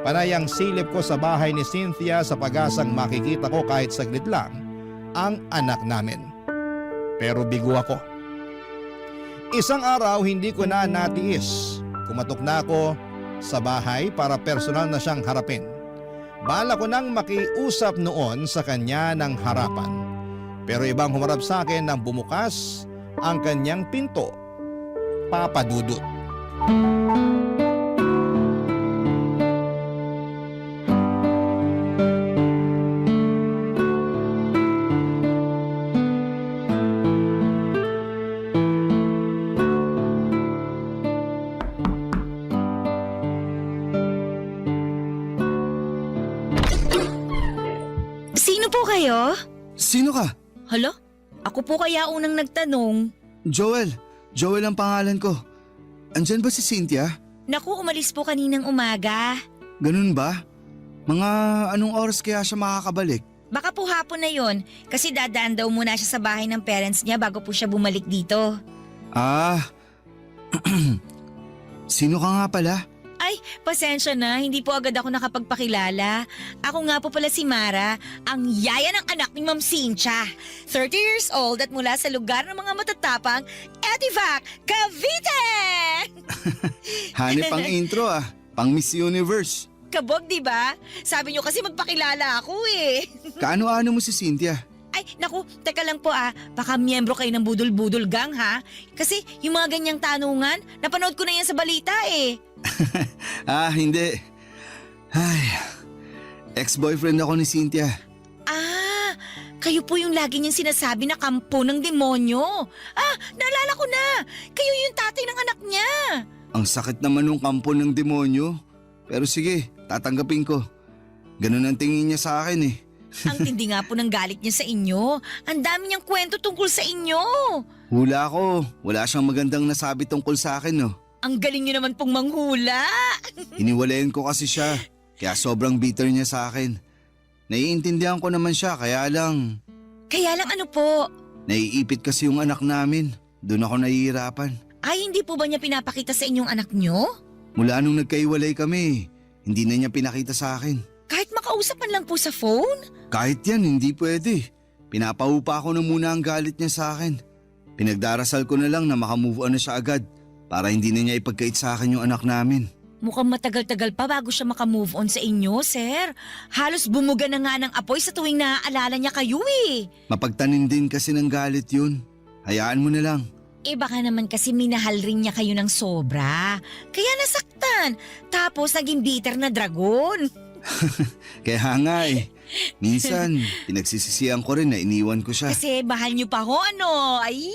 Panay ang silip ko sa bahay ni Cynthia sa pag-asang makikita ko kahit saglit lang ang anak namin. Pero bigo ako. Isang araw hindi ko na natiis. Kumatok na ako sa bahay para personal na siyang harapin. Bala ko nang makiusap noon sa kanya ng harapan. Pero ibang humarap sa akin nang bumukas ang kanyang pinto. Papa Dudut. Sino po kayo? Sino ka? Hala? Ako po kaya unang nagtanong. Joel. Joel ang pangalan ko. Andyan ba si Cynthia? Naku, umalis po kaninang umaga. Ganun ba? Mga anong oras kaya siya makakabalik? Baka po hapon na yon kasi dadaan daw muna siya sa bahay ng parents niya bago po siya bumalik dito. Ah, sino ka nga pala? Ay, Ay, pasensya na, hindi po agad ako nakapagpakilala. Ako nga po pala si Mara, ang yaya ng anak ni Ma'am Cynthia. 30 years old at mula sa lugar ng mga matatapang, Etivac, Cavite! Hanip ang intro pang Miss Universe. Kabog, di ba? Sabi niyo kasi magpakilala ako eh. Kaano-ano mo si Cynthia? Ay, naku, teka lang po baka miyembro kayo ng Budol-Budol Gang ha? Kasi yung mga ganyang tanungan, napanood ko na yan sa balita eh. Hindi. Ay, ex-boyfriend ako ni Cynthia. Kayo po yung lagi niyang sinasabi na kampo ng demonyo. Naalala ko na. Kayo yung tatay ng anak niya. Ang sakit naman ng kampo ng demonyo. Pero sige, tatanggapin ko. Ganun ang tingin niya sa akin eh. Ang tindi nga po ng galit niya sa inyo. Ang dami niyang kwento tungkol sa inyo. Hula ko. Wala siyang magandang nasabi tungkol sa akin, no? Ang galing niyo naman pong manghula. Iniwalayan ko kasi siya. Kaya sobrang bitter niya sa akin. Naiintindihan ko naman siya, kaya lang... Kaya lang ano po? Naiipit kasi yung anak namin. Doon ako nahihirapan. Ay, hindi po ba niya pinapakita sa inyong anak niyo? Mula nung nagkaiwalay kami, hindi na niya pinakita sa akin. Kahit makausapan lang po sa phone? Kahit yan, hindi pwede. Pinapaupa ko na muna ang galit niya sa akin. Pinagdarasal ko na lang na makamove on na siya agad para hindi na niya ipagkait sa akin yung anak namin. Mukhang matagal-tagal pa bago siya makamove on sa inyo, sir. Halos bumuga na nga ng apoy sa tuwing naaalala niya kayo eh. Mapagtanim din kasi ng galit yun. Hayaan mo na lang. Baka naman kasi minahal rin niya kayo ng sobra. Kaya nasaktan. Tapos naging bitter na dragon. Kaya nga eh. Minsan, pinagsisisihan ko rin na iniwan ko siya. Kasi bahal niyo pa ho, ano? Ay!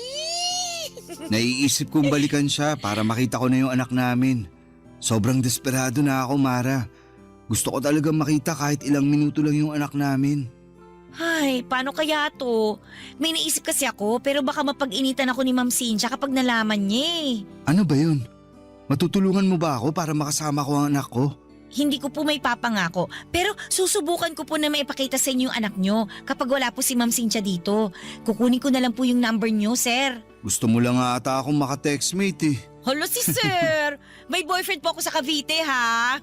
Naiisip kong balikan siya para makita ko na yung anak namin. Sobrang desperado na ako, Mara. Gusto ko talagang makita kahit ilang minuto lang yung anak namin. Ay, paano kaya to? May naisip kasi ako pero baka mapag-initan ako ni Ma'am Cynthia kapag nalaman niya eh. Ano ba yun? Matutulungan mo ba ako para makasama ko ang anak ko? Hindi ko po may papangako, pero susubukan ko po na maipakita sa inyo yung anak nyo kapag wala po si Ma'am Cynthia dito. Kukunin ko na lang po yung number nyo, sir. Gusto mo lang ata akong maka-textmate eh. Hala si sir! May boyfriend po ako sa Cavite ha?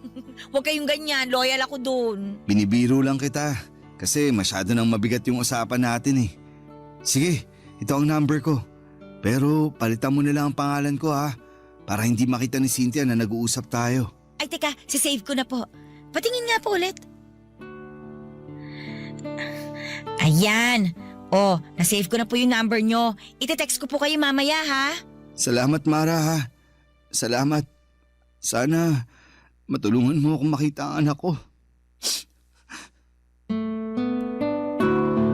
Huwag kayong ganyan, loyal ako dun. Binibiro lang kita kasi masyado nang mabigat yung usapan natin eh. Sige, ito ang number ko. Pero palitan mo na lang ang pangalan ko para hindi makita ni Cynthia na nag-uusap tayo. Ay teka, sisave ko na po. Patingin nga po ulit. Ayan. Nasave ko na po yung number nyo. Ite-text ko po kayo mamaya ha. Salamat Mara Salamat. Sana matulungan mo akong makita ang anak ko.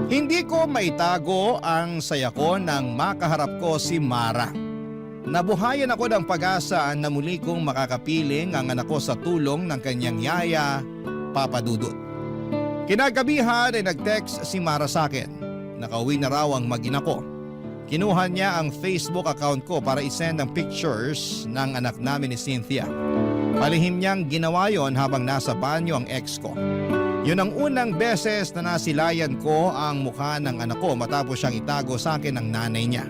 Hindi ko maitago ang saya ko nang makaharap ko si Mara. Nabuhayan ako ng pag-asa na muli kong makakapiling ang anak ko sa tulong ng kanyang yaya, Papa Dudut. Kinagabihan ay nag-text si Mara sa akin. Nakauwi na raw ang mag-ina ko. Kinuha niya ang Facebook account ko para isend ang pictures ng anak namin ni Cynthia. Palihim niyang ginawa yon habang nasa banyo ang ex ko. Yun ang unang beses na nasilayan ko ang mukha ng anak ko matapos siyang itago sa akin ng nanay niya.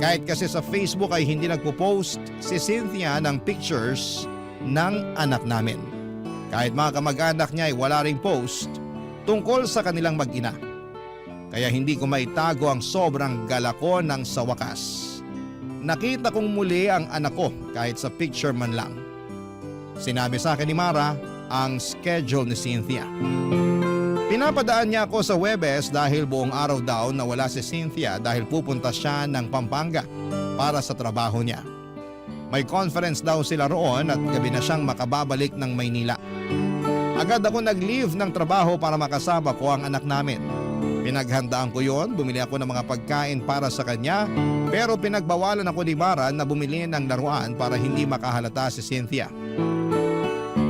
Kahit kasi sa Facebook ay hindi nagpo-post si Cynthia ng pictures ng anak namin. Kahit mga kamag-anak niya ay wala ring post tungkol sa kanilang mag-ina. Kaya hindi ko maitago ang sobrang gala ko nang sa wakas. Nakita kong muli ang anak ko kahit sa picture man lang. Sinabi sa akin ni Mara ang schedule ni Cynthia. Pinapadaan niya ako sa Huwebes dahil buong araw daw na wala si Cynthia dahil pupunta siya ng Pampanga para sa trabaho niya. May conference daw sila roon at gabi na siyang makababalik ng Maynila. Agad ako nag-leave ng trabaho para makasama ko ang anak namin. Pinaghandaan ko yon, bumili ako ng mga pagkain para sa kanya pero pinagbawalan ako ni Mara na bumili ng laruan para hindi makahalata si Cynthia.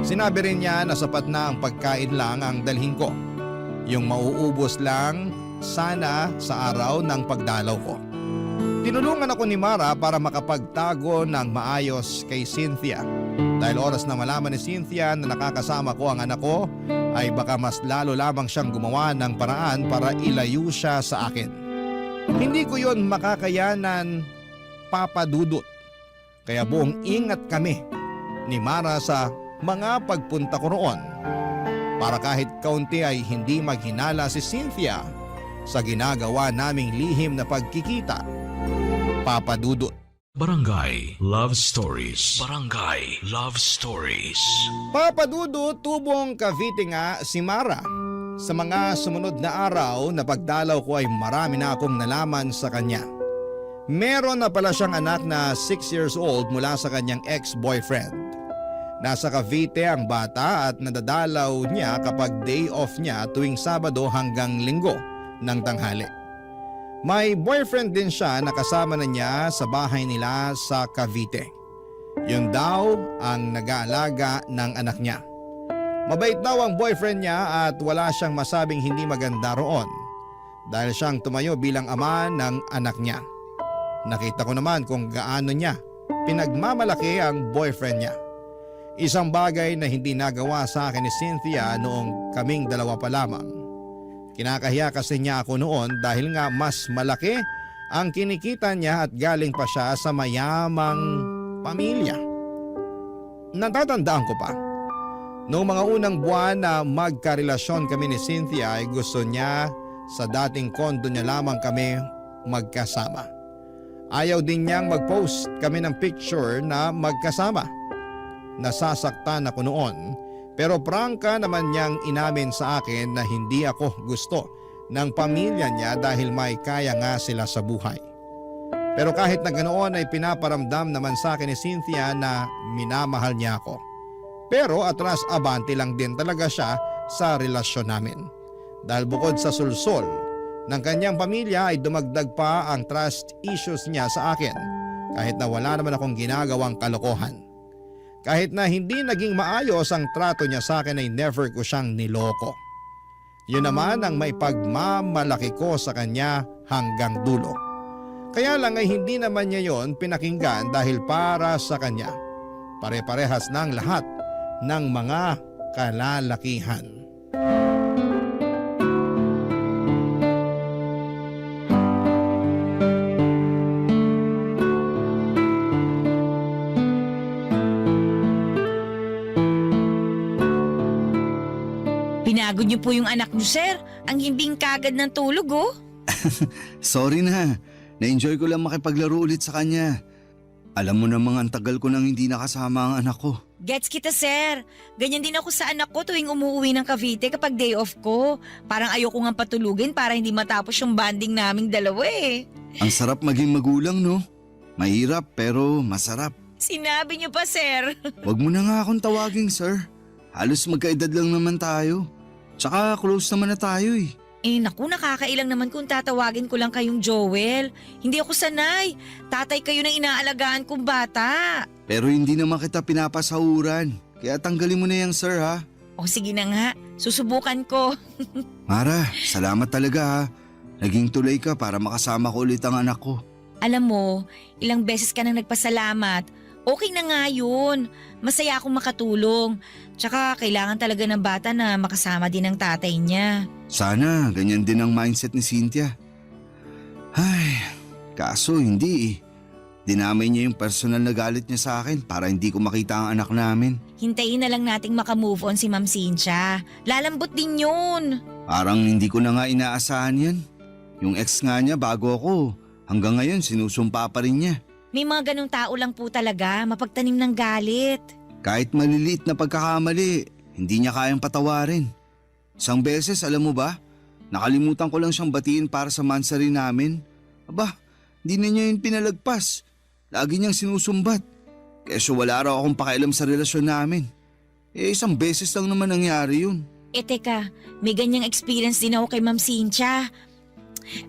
Sinabi rin niya na sapat na ang pagkain lang ang dalhin ko. Yung mauubos lang sana sa araw ng pagdalaw ko. Tinulungan ako ni Mara para makapagtago ng maayos kay Cynthia. Dahil oras na malaman ni Cynthia na nakakasama ko ang anak ko, ay baka mas lalo lamang siyang gumawa ng paraan para ilayo siya sa akin. Hindi ko yon makakayanan, Papa Dudut. Kaya buong ingat kami ni Mara sa mga pagpunta ko roon para kahit kaunti ay hindi maghinala si Cynthia sa ginagawa naming lihim na pagkikita. Papa Dudut. Barangay Love Stories. Barangay Love Stories. Papa Dudut, tubong Cavite nga si Mara. Sa mga sumunod na araw na pagdalaw ko ay marami na akong nalaman sa kanya. Meron na pala siyang anak na 6 years old mula sa kanyang ex-boyfriend. Nasa Cavite ang bata at nadadalaw niya kapag day off niya tuwing Sabado hanggang Linggo ng tanghali. May boyfriend din siya na kasama na niya sa bahay nila sa Cavite. Yun daw ang nag-aalaga ng anak niya. Mabait daw ang boyfriend niya at wala siyang masabing hindi maganda roon dahil siyang tumayo bilang ama ng anak niya. Nakita ko naman kung gaano niya pinagmamalaki ang boyfriend niya. Isang bagay na hindi nagawa sa akin ni Cynthia noong kaming dalawa pa lamang. Kinakahiya kasi niya ako noon dahil nga mas malaki ang kinikita niya at galing pa siya sa mayamang pamilya. Natatandaan ko pa, noong mga unang buwan na magkarelasyon kami ni Cynthia ay gusto niya sa dating kondo niya lamang kami magkasama. Ayaw din niyang mag-post kami ng picture na magkasama. Nasasaktan ako noon pero prangka naman niyang inamin sa akin na hindi ako gusto ng pamilya niya dahil may kaya nga sila sa buhay. Pero kahit na ganoon ay pinaparamdam naman sa akin ni Cynthia na minamahal niya ako. Pero atras abante lang din talaga siya sa relasyon namin. Dahil bukod sa sulsol ng kanyang pamilya ay dumagdag pa ang trust issues niya sa akin kahit na wala naman akong ginagawang kalokohan. Kahit na hindi naging maayos ang trato niya sa akin ay never ko siyang niloko. Yun naman ang may pagmamalaki ko sa kanya hanggang dulo. Kaya lang ay hindi naman niya yon pinakinggan dahil para sa kanya. Pare-parehas ng lahat ng mga kalalakihan. Pinagod niyo po yung anak niyo, sir. Ang himbing kagad ng tulog, oh. Sorry na. Na-enjoy ko lang makipaglaro ulit sa kanya. Alam mo namang ang tagal ko nang hindi nakasama ang anak ko. Gets kita, sir. Ganyan din ako sa anak ko tuwing umuwi ng Cavite kapag day off ko. Parang ayoko nga patulugin para hindi matapos yung bonding naming dalawa eh. Ang sarap maging magulang, no? Mahirap pero masarap. Sinabi niyo pa, sir. Wag mo na nga akong tawaging sir. Halos magkaedad lang naman tayo. Tsaka close naman na tayo eh. Eh naku, nakakailang naman kung tatawagin ko lang kayong Joel. Hindi ako sanay. Tatay kayo ng inaalagaan kong bata. Pero hindi naman kita pinapasahuran. Kaya tanggalin mo na yung sir ha. O sige na nga, susubukan ko. Mara, salamat talaga ha. Naging tulay ka para makasama ko ulit ang anak ko. Alam mo, ilang beses ka nang nagpasalamat. Okay na nga yun. Masaya akong makatulong. Tsaka kailangan talaga ng bata na makasama din ang tatay niya. Sana ganyan din ang mindset ni Cynthia. Ay, kaso hindi eh. Dinamay niya yung personal na galit niya sa akin para hindi ko makita ang anak namin. Hintayin na lang nating makamove on si Ma'am Cynthia. Lalambot din yun. Parang hindi ko na nga inaasahan yan. Yung ex nga niya bago ako, hanggang ngayon sinusumpa pa rin niya. May mga ganong tao lang po talaga, mapagtanim ng galit. Kahit maliliit na pagkakamali, hindi niya kayang patawarin. Isang beses, alam mo ba, nakalimutan ko lang siyang batiin para sa mansari namin. Aba, hindi na niya yun pinalagpas. Lagi niyang sinusumbat. Kaya wala raw akong pakialam sa relasyon namin. Eh isang beses lang naman nangyari yun. Eh teka, may ganyang experience din ako kay Ma'am Cynthia.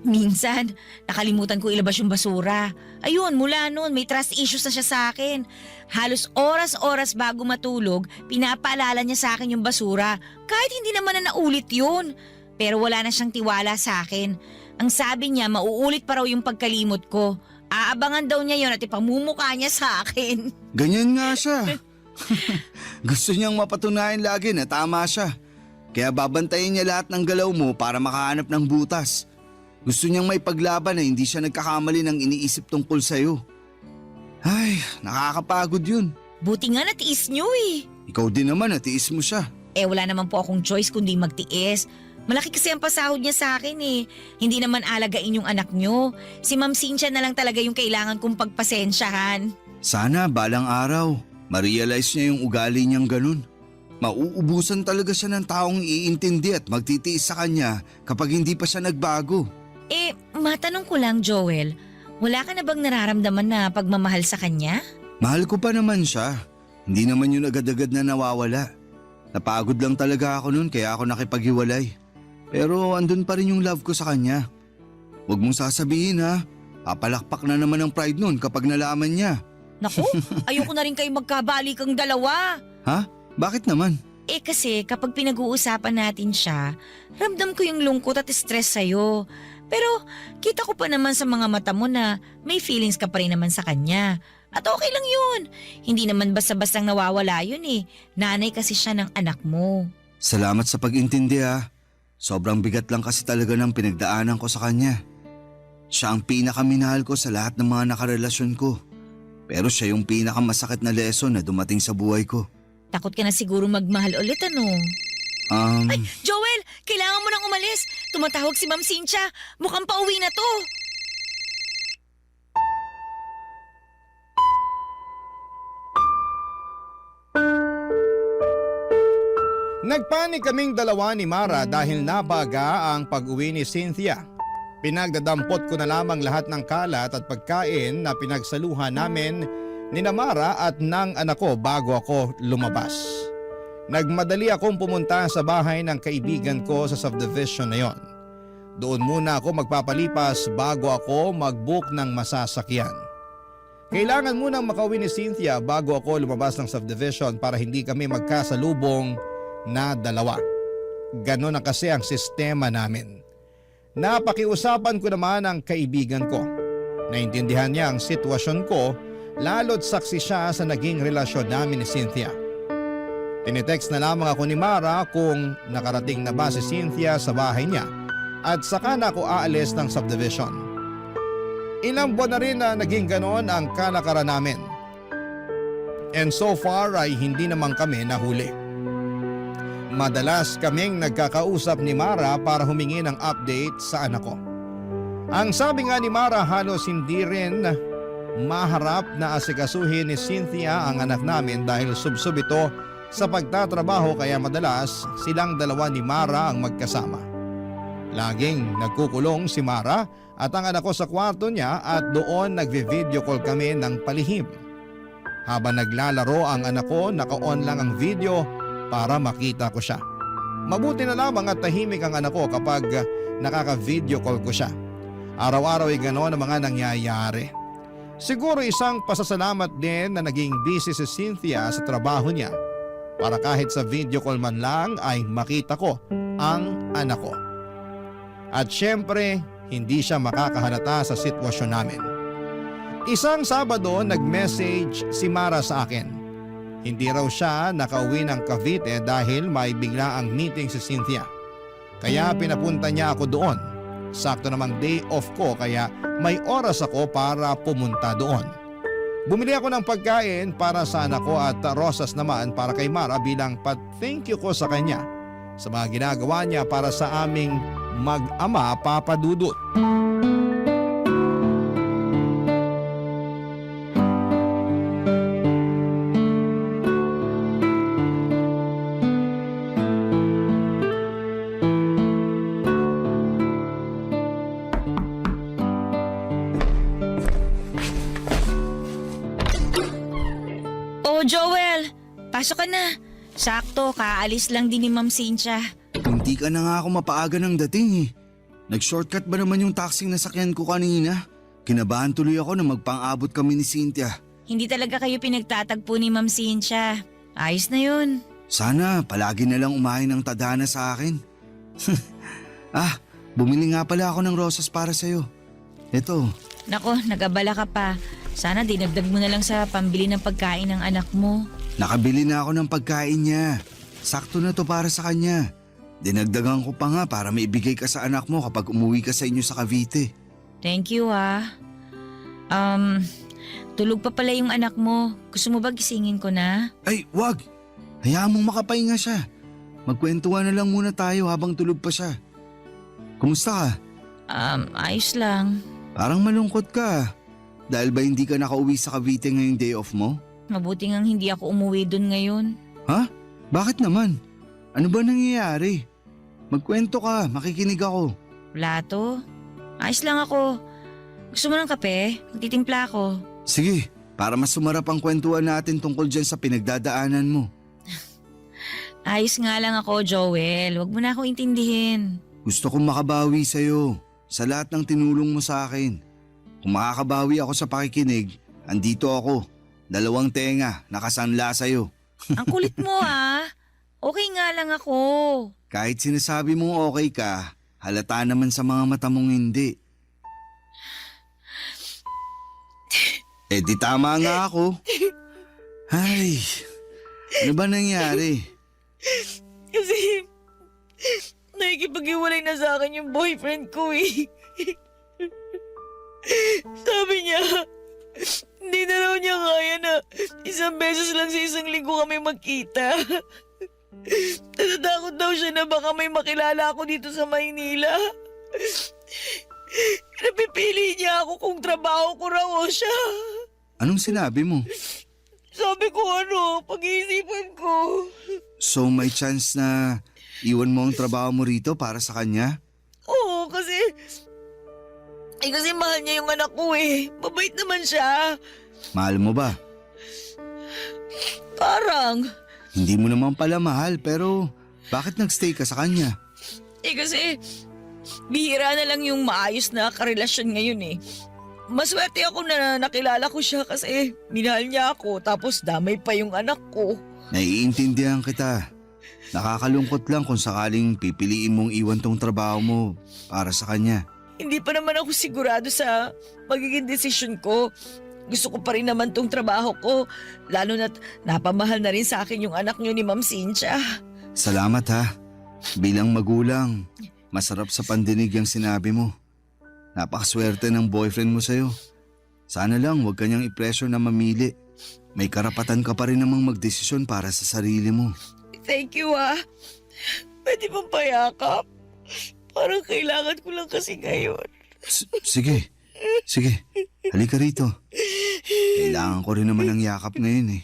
Minsan, nakalimutan ko ilabas yung basura. Ayun, mula noon may trust issues na siya sa akin. Halos oras-oras bago matulog, pinapaalala niya sa akin yung basura. Kahit hindi naman na naulit yun. Pero wala na siyang tiwala sa akin. Ang sabi niya, mauulit pa raw yung pagkalimot ko. Aabangan daw niya yun at ipamumukha niya sa akin. Ganyan nga siya. Gusto niyang mapatunayan lagi na tama siya. Kaya babantayin niya lahat ng galaw mo para makahanap ng butas. Gusto niyang may paglaban na hindi siya nagkakamali ng iniisip tungkol sa'yo. Ay, nakakapagod yun. Buti nga natiis niyo eh. Ikaw din naman, natiis mo siya. Wala naman po akong choice kundi magtiis. Malaki kasi ang pasahod niya sa akin eh. Hindi naman alagain yung anak niyo. Si Ma'am Cynthia na lang talaga yung kailangan kong pagpasensyahan. Sana balang araw, ma-realize niya yung ugali niyang ganun. Mauubusan talaga siya ng taong iintindi at magtitiis sa kanya kapag hindi pa siya nagbago. Matanong ko lang, Joel. Wala ka na bang nararamdaman na pagmamahal sa kanya? Mahal ko pa naman siya. Hindi naman yun agad-agad na nawawala. Napagod lang talaga ako nun kaya ako nakipaghiwalay. Pero andun pa rin yung love ko sa kanya. Huwag mong sasabihin ha, papalakpak na naman ang pride nun kapag nalaman niya. Naku, ayoko na rin kayo magkabalikan dalawa. Ha? Bakit naman? Kasi kapag pinag-uusapan natin siya, ramdam ko yung lungkot at stress sa'yo. Pero kita ko pa naman sa mga mata mo na may feelings ka pa rin naman sa kanya. At okay lang yun. Hindi naman basta-bastang nawawala yun eh. Nanay kasi siya ng anak mo. Salamat sa pag-intindi ha. Sobrang bigat lang kasi talaga ng pinagdaanan ko sa kanya. Siya ang pinakaminahal ko sa lahat ng mga nakarelasyon ko. Pero siya yung pinakamasakit na lesson na dumating sa buhay ko. Takot ka na siguro magmahal ulit ano? Ay, Joel! Kailangan mo nang umalis! Tumatawag si Ma'am Cynthia! Mukhang pauwi na to! Nagpanik kaming dalawa ni Mara dahil nabaga ang pag-uwi ni Cynthia. Pinagdadampot ko na lamang lahat ng kalat at pagkain na pinagsaluhan namin ni Mara at ng anak ko bago ako lumabas. Nagmadali akong pumunta sa bahay ng kaibigan ko sa subdivision na yon. Doon muna ako magpapalipas bago ako mag-book ng masasakyan. Kailangan munang makauwi ni Cynthia bago ako lumabas ng subdivision para hindi kami magkasalubong na dalawa. Ganon na kasi ang sistema namin. Napakiusapan ko naman ang kaibigan ko. Naintindihan niya ang sitwasyon ko lalo't saksi siya sa naging relasyon namin ni Cynthia. Tinitext na lamang ako ni Mara kung nakarating na ba si Cynthia sa bahay niya at saka na ako aalis ng subdivision. Ilang buwan na rin na naging ganon ang kalakaran namin. And so far ay hindi naman kami nahuli. Madalas kaming nagkakausap ni Mara para humingi ng update sa anak ko. Ang sabi nga ni Mara halos hindi rin maharap na asikasuhin ni Cynthia ang anak namin dahil subsob ito sa pagtatrabaho kaya madalas silang dalawa ni Mara ang magkasama. Laging nagkukulong si Mara at ang anak ko sa kwarto niya at doon nagvi-video call kami ng palihim. Habang naglalaro ang anak ko, naka-on lang ang video para makita ko siya. Mabuti na lamang at tahimik ang anak ko kapag nakaka-video call ko siya. Araw-araw ay gano'n ang mga nangyayari. Siguro isang pasasalamat din na naging busy si Cynthia sa trabaho niya para kahit sa video call man lang ay makita ko ang anak ko. At syempre, hindi siya makakahalata sa sitwasyon namin. Isang Sabado nag-message si Mara sa akin. Hindi raw siya nakauwi ng Cavite dahil may bigla ang meeting si Cynthia. Kaya pinapunta niya ako doon. Sakto namang day off ko kaya may oras ako para pumunta doon. Bumili ako ng pagkain para sa anak ko at rosas naman para kay Mara bilang thank you ko sa kanya sa mga ginagawa niya para sa aming mag-ama Papa Dudut. Joel, pasok ka na. Sakto, kaalis lang din ni Ma'am Cynthia. Hindi ka na nga ako mapaaga ng dating eh. Nag-shortcut ba naman yung taxing nasakyan ko kanina? Kinabahan tuloy ako na magpang-abot kami ni Cynthia. Hindi talaga kayo pinagtatagpo ni Ma'am Cynthia. Ayos na yun. Sana palagi na lang umahin ng tadhana sa akin. Bumili nga pala ako ng rosas para sa'yo. Ito. Nako, nag-abala ka pa. Sana dinagdag mo na lang sa pambili ng pagkain ng anak mo. Nakabili na ako ng pagkain niya. Sakto na to para sa kanya. Dinagdagan ko pa nga para maibigay ka sa anak mo kapag umuwi ka sa inyo sa Cavite. Thank you tulog pa pala yung anak mo. Gusto mo ba gisingin ko na? Ay, wag! Hayaan mong makapahinga siya. Magkwentuhan na lang muna tayo habang tulog pa siya. Kumusta ka? Ayos lang. Parang malungkot ka. Dahil ba hindi ka nakauwi sa Cavite ngayong day off mo? Mabuti ngang hindi ako umuwi dun ngayon. Ha? Bakit naman? Ano ba nangyayari? Magkwento ka, makikinig ako. Wala to. Ayos lang ako. Gusto mo ng kape? Magtitimpla ako. Sige, para mas sumarap ang kwentuhan natin tungkol dyan sa pinagdadaanan mo. Ayos nga lang ako, Joel. Huwag mo na ako intindihin. Gusto kong makabawi sa'yo sa lahat ng tinulong mo sa akin. Kung makakabawi ako sa pakikinig, andito ako. 2 tenga, nakasanla sa'yo. Ang kulit mo ah. Okay nga lang ako. Kahit sinasabi mong okay ka, halata naman sa mga mata mong hindi. Eh di tama nga ako. Ay, ano ba nangyari? Kasi nakikipag-iwalay na sa akin yung boyfriend ko eh. Sabi niya, hindi na raw niya kaya na 1 beses lang sa 1 linggo kami magkita. Natatakot daw siya na baka may makilala ako dito sa Maynila. Napipili niya ako kung trabaho ko raw o siya. Anong sinabi mo? Sabi ko pag-iisipan ko. So may chance na iwan mo ang trabaho mo rito para sa kanya? Oo, kasi mahal niya yung anak ko eh. Mabait naman siya. Mahal mo ba? Parang. Hindi mo naman pala mahal pero bakit nagstay ka sa kanya? Kasi bihira na lang yung maayos na karelasyon ngayon eh. Maswerte ako na nakilala ko siya kasi minahal niya ako tapos damay pa yung anak ko. Naiintindihan kita. Nakakalungkot lang kung sakaling pipiliin mong iwan tong trabaho mo para sa kanya. Hindi pa naman ako sigurado sa magiging desisyon ko. Gusto ko pa rin naman tong trabaho ko. Lalo na't napamahal na rin sa akin yung anak niyo ni Ma'am Cynthia. Salamat ha. Bilang magulang, masarap sa pandinig yung sinabi mo. Napakaswerte ng boyfriend mo sa'yo. Sana lang huwag kanyang i-pressure na mamili. May karapatan ka pa rin namang magdesisyon para sa sarili mo. Thank you ah. Pwede bang payakap? Parang kailangan ko lang kasi ngayon. Sige. Halika rito. Kailangan ko rin naman ng yakap ngayon eh.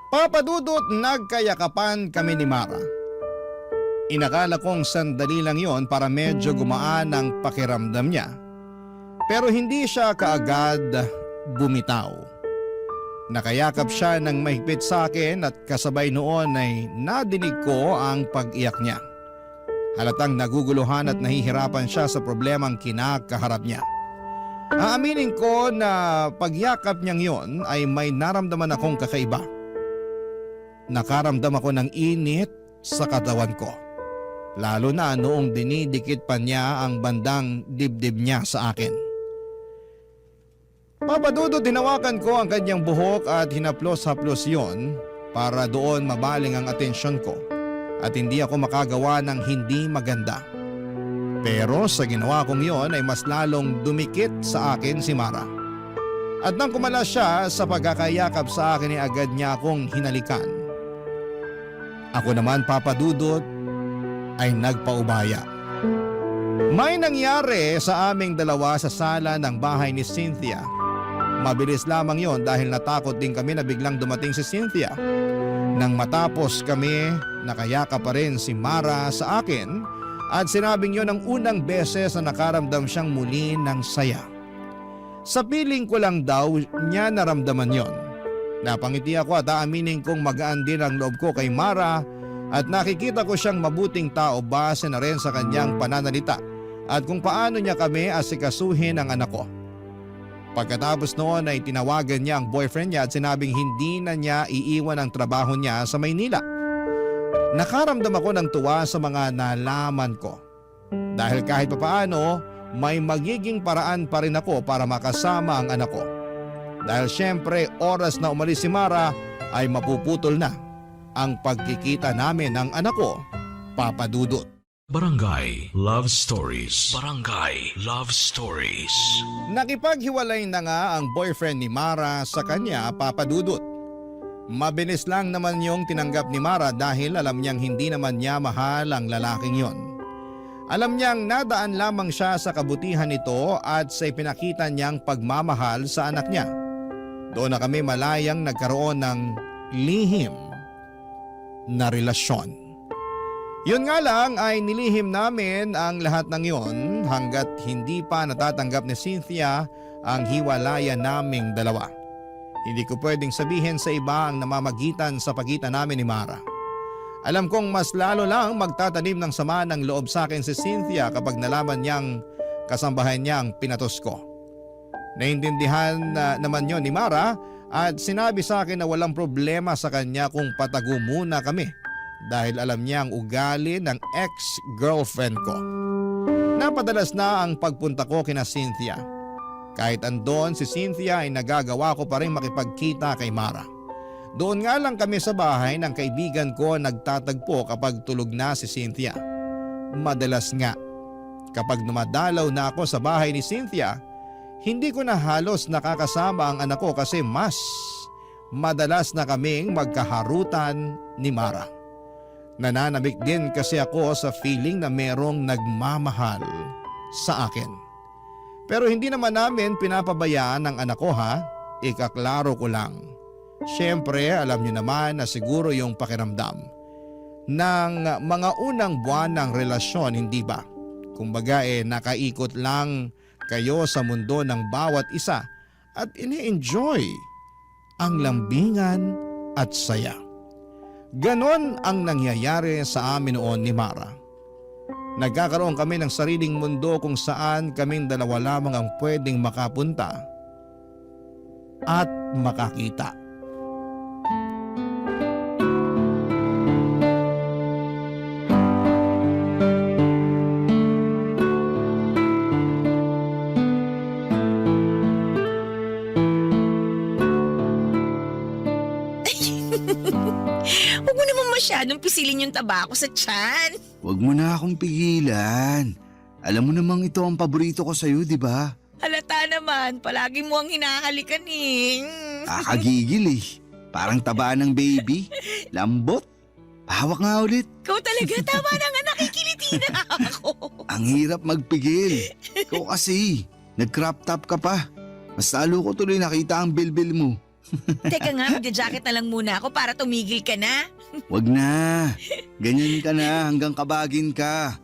Papadudot, nagkayakapan kami ni Mara. Inakala kong sandali lang yon para medyo gumaan ang pakiramdam niya. Pero hindi siya kaagad bumitaw. Nakayakap siya ng mahigpit sa akin at kasabay noon ay nadinig ko ang pag-iyak niya. Halatang naguguluhan at nahihirapan siya sa problemang kinakaharap niya. Aaminin ko na pagyakap niyang yon ay may naramdaman akong kakaiba. Nakaramdam ako ng init sa katawan ko. Lalo na noong dinidikit pa niya ang bandang dibdib niya sa akin. Papadudot, hinawakan ko ang kanyang buhok at hinaplos-haplos yon para doon mabaling ang atensyon ko at hindi ako makagawa ng hindi maganda. Pero sa ginawa kong yon ay mas lalong dumikit sa akin si Mara. At nang kumala siya sa pagkakayakap sa akin ay agad niya akong hinalikan. Ako naman, Papadudot, ay nagpaubaya. May nangyari sa aming dalawa sa sala ng bahay ni Cynthia. Mabilis lamang yon dahil natakot din kami na biglang dumating si Cynthia. Nang matapos kami, nakayaka pa rin si Mara sa akin at sinabing yon ang unang beses na nakaramdam siyang muli ng saya. Sa piling ko lang daw niya naramdaman yon. Napangiti ako at aaminin kong magaan din ang loob ko kay Mara at nakikita ko siyang mabuting tao base na rin sa kanyang pananalita at kung paano niya kami asikasuhin ang anak ko. Pagkatapos noon ay tinawagan niya ang boyfriend niya at sinabing hindi na niya iiwan ang trabaho niya sa Maynila. Nakaramdam ako ng tuwa sa mga nalaman ko. Dahil kahit papaano, may magiging paraan pa rin ako para makasama ang anak ko. Dahil syempre oras na umalis si Mara ay mapuputol na ang pagkikita namin ng anak ko, Papadudot. Barangay Love Stories. Barangay Love Stories. Nakipaghiwalay na nga ang boyfriend ni Mara sa kanya, Papa Dudut. Mabilis lang naman yung tinanggap ni Mara dahil alam niyang hindi naman niya mahal ang lalaking yon. Alam niyang nadaan lamang siya sa kabutihan nito at sa ipinakita niyang pagmamahal sa anak niya. Doon na kami malayang nagkaroon ng lihim na relasyon. Yun nga lang ay nilihim namin ang lahat ng yon hanggat hindi pa natatanggap ni Cynthia ang hiwalayan naming dalawa. Hindi ko pwedeng sabihin sa iba ang namamagitan sa pagitan namin ni Mara. Alam kong mas lalo lang magtatanim ng sama ng loob sa akin si Cynthia kapag nalaman niyang kasambahay niyang pinatos ko. Naintindihan naman yon ni Mara at sinabi sa akin na walang problema sa kanya kung patago muna kami. Dahil alam niya ang ugali ng ex-girlfriend ko. Napadalas na ang pagpunta ko kina Cynthia. Kahit andon si Cynthia ay nagagawa ko pa rin makipagkita kay Mara. Doon nga lang kami sa bahay ng kaibigan ko nagtatagpo kapag tulog na si Cynthia. Madalas nga, kapag dumadalaw na ako sa bahay ni Cynthia, hindi ko na halos nakakasama ang anak ko kasi mas madalas na kaming magkaharutan ni Mara. Nananabik din kasi ako sa feeling na merong nagmamahal sa akin. Pero hindi naman namin pinapabayaan ang anak ko ha, ikaklaro ko lang. Siyempre alam niyo naman na siguro yung pakiramdam ng mga unang buwan ng relasyon, hindi ba? Kumbaga nakaikot lang kayo sa mundo ng bawat isa at ini-enjoy ang lambingan at saya. Ganon ang nangyayari sa amin noon ni Mara. Nagkakaroon kami ng sariling mundo kung saan kaming dalawa lamang ang pwedeng makapunta at makakita. Huwag mo naman masyadong pisilin yung tabako sa tiyan. Huwag mo na akong pigilan. Alam mo namang ito ang paborito ko sa'yo, di ba? Halata naman, palagi mo ang hinahalikan eh. Kakagigil eh. Parang taba ng baby. Lambot. Hawak nga ulit. Ikaw talaga, tama na nga, nakikiliti na ako. Ang hirap magpigil. Ikaw kasi, nag-crop top ka pa. Mas lalo ko tuloy nakita ang bilbil mo. Teka nga, magja-jacket na lang muna ako para tumigil ka na. Wag na. Ganyan ka na hanggang kabagin ka.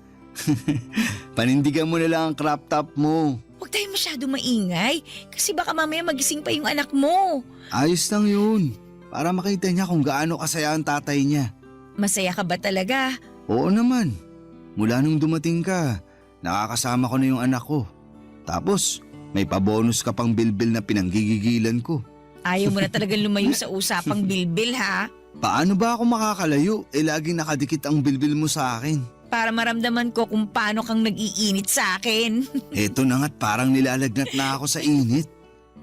Panindigan mo na lang ang crop top mo. Huwag tayo masyado maingay kasi baka mamaya magising pa yung anak mo. Ayos lang yun. Para makita niya kung gaano kasaya ang tatay niya. Masaya ka ba talaga? Oo naman. Mula nung dumating ka, nakakasama ko na yung anak ko. Tapos, may pabonus ka pang bilbil na pinanggigigilan ko. Ayaw mo na talagang lumayo sa usapang bilbil ha? Paano ba ako makakalayo? Laging nakadikit ang bilbil mo sa akin. Para maramdaman ko kung paano kang nag-iinit sa akin. Eto na nga't parang nilalagnat na ako sa init.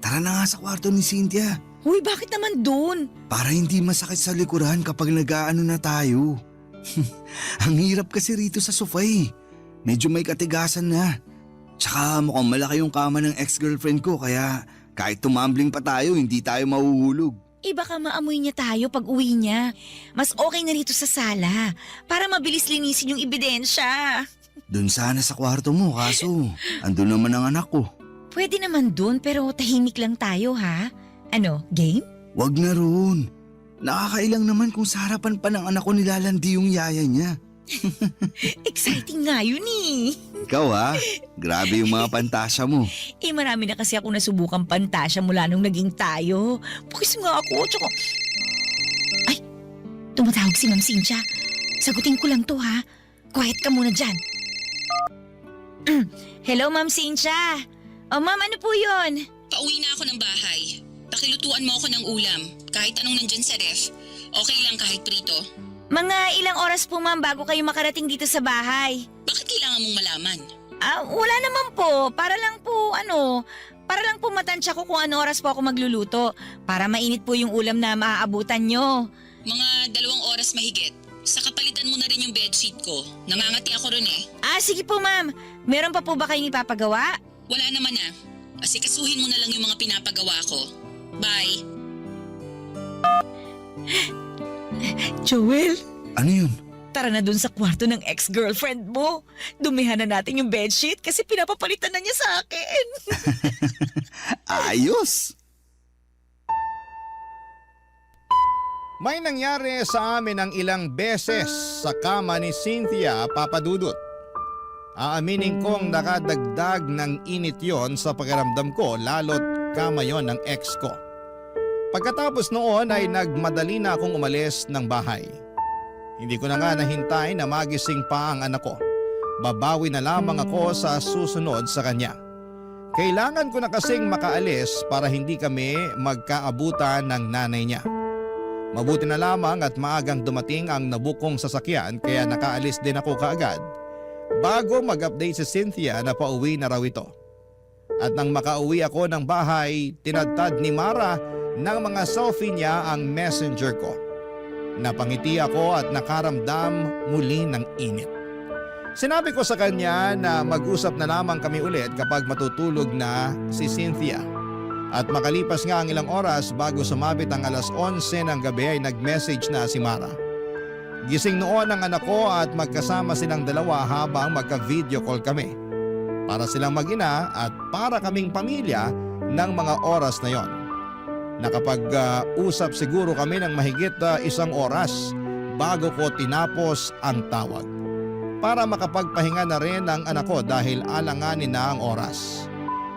Tara na nga sa kwarto ni Cynthia. Huy, bakit naman dun? Para hindi masakit sa likuran kapag nag-aano na tayo. Ang hirap kasi rito sa sofa eh. Medyo may katigasan na. Tsaka mukhang malaki yung kama ng ex-girlfriend ko kaya kahit tumambling pa tayo hindi tayo mahuhulog. Baka maamoy niya tayo pag uwi niya. Mas okay na rito sa sala para mabilis linisin yung ebidensya. Doon sana sa kwarto mo kaso andun naman ang anak ko. Pwede naman dun pero tahimik lang tayo ha. Ano, game? Wag na roon. Nakakailang naman kung sa harapan pa ng anak ko nilalandi yung yaya niya. Exciting nga yun eh. Ikaw ha, grabe yung mga pantasya mo. Marami na kasi ako nasubukang pantasya mula nung naging tayo. Pukis nga ako, tsaka... Ay, tumatawag si Ma'am Cynthia. Sagutin ko lang to ha. Quiet ka muna dyan. Hello, Ma'am Cynthia. Oh, Ma'am, ano po yun? Pauwi na ako ng bahay. Pakilutuan mo ako ng ulam. Kahit anong nandyan sa ref. Okay lang kahit prito. Mga ilang oras po, Ma'am, bago kayo makarating dito sa bahay. Bakit kailangan mong malaman? Wala naman po. Para lang po matansya ko kung ano oras po ako magluluto. Para mainit po yung ulam na maaabutan nyo. Mga 2 oras mahigit. Sa kapalitan mo na rin yung bedsheet ko. Nangangati ako ron eh. Sige po ma'am. Meron pa po ba kayong ipapagawa? Wala naman na. Asikasuhin mo na lang yung mga pinapagawa ko. Bye. Joel, Ano yun? tara na dun sa kwarto ng ex-girlfriend mo. Dumihan na natin yung bedsheet kasi pinapapalitan na niya sa akin. Ayos! May nangyari sa amin ng ilang beses sa kama ni Cynthia, Papa Dudut. Aaminin kong nakadagdag ng init yon sa pakiramdam ko lalo't kama yon ng ex ko. Pagkatapos noon ay nagmadali na akong umalis ng bahay. Hindi ko na nga nahintay na magising pa ang anak ko. Babawi na lamang ako sa susunod sa kanya. Kailangan ko na kasing makaalis para hindi kami magkaabutan ng nanay niya. Mabuti na lamang at maagang dumating ang nabukong sasakyan kaya nakaalis din ako kaagad bago mag-update si Cynthia na pauwi na raw ito. At nang makauwi ako ng bahay, tinadtad ni Mara ng mga selfie niya ang messenger ko. Napangiti ako at nakaramdam muli ng init. Sinabi ko sa kanya na mag-usap na lamang kami ulit kapag matutulog na si Cynthia. At makalipas nga ang ilang oras bago sumabit ang alas 11 ng gabi ay nag-message na si Mara. Gising noon ang anak ko at magkasama silang dalawa habang magka-video call kami. Para silang mag-ina at para kaming pamilya ng mga oras na yon. Nakapag-usap siguro kami ng mahigit 1 oras bago ko tinapos ang tawag. Para makapagpahinga na rin ang anak ko dahil alanganin na ang oras.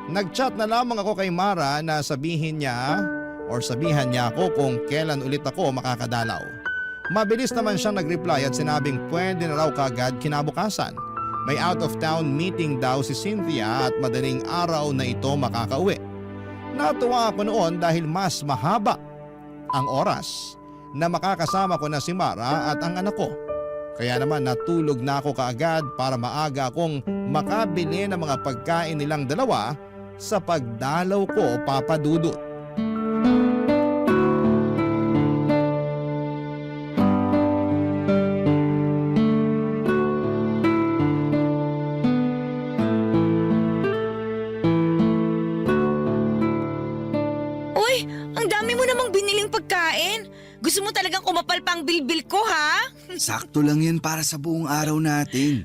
Nag-chat na lamang ako kay Mara na sabihan niya ako kung kailan ulit ako makakadalaw. Mabilis naman siyang nag-reply at sinabing pwede na raw kaagad kinabukasan. May out of town meeting daw si Cynthia at madaling araw na ito makakauwi. Natuwa ako noon dahil mas mahaba ang oras na makakasama ko na si Mara at ang anak ko. Kaya naman natulog na ako kaagad para maaga akong makabili ng mga pagkain nilang dalawa sa pagdalaw ko, Papa Dudut. Uy, ang dami mo namang biniling pagkain. Gusto mo talagang kumapal pang bilbil ko, ha? Sakto lang yan para sa buong araw natin.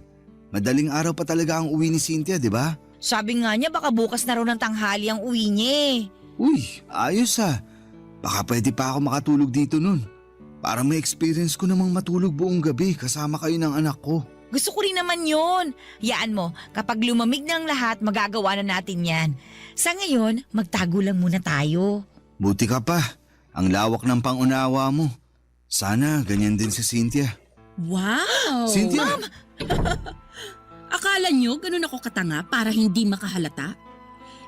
Madaling araw pa talaga ang uwi ni Cynthia, di ba? Sabi nga niya baka bukas na raw ng tanghali ang uwi niya eh. Uy, ayos ah. Baka pwede pa ako makatulog dito nun. Para may experience ko namang matulog buong gabi kasama kayo ng anak ko. Gusto ko rin naman yun. Yaan mo, kapag lumamig na ang lahat, magagawa na natin yan. Sa ngayon, magtago lang muna tayo. Buti ka pa. Ang lawak ng pangunawa mo. Sana ganyan din si Cynthia. Wow! Cynthia! Ma'am! Akala nyo ganun ako katanga para hindi makahalata?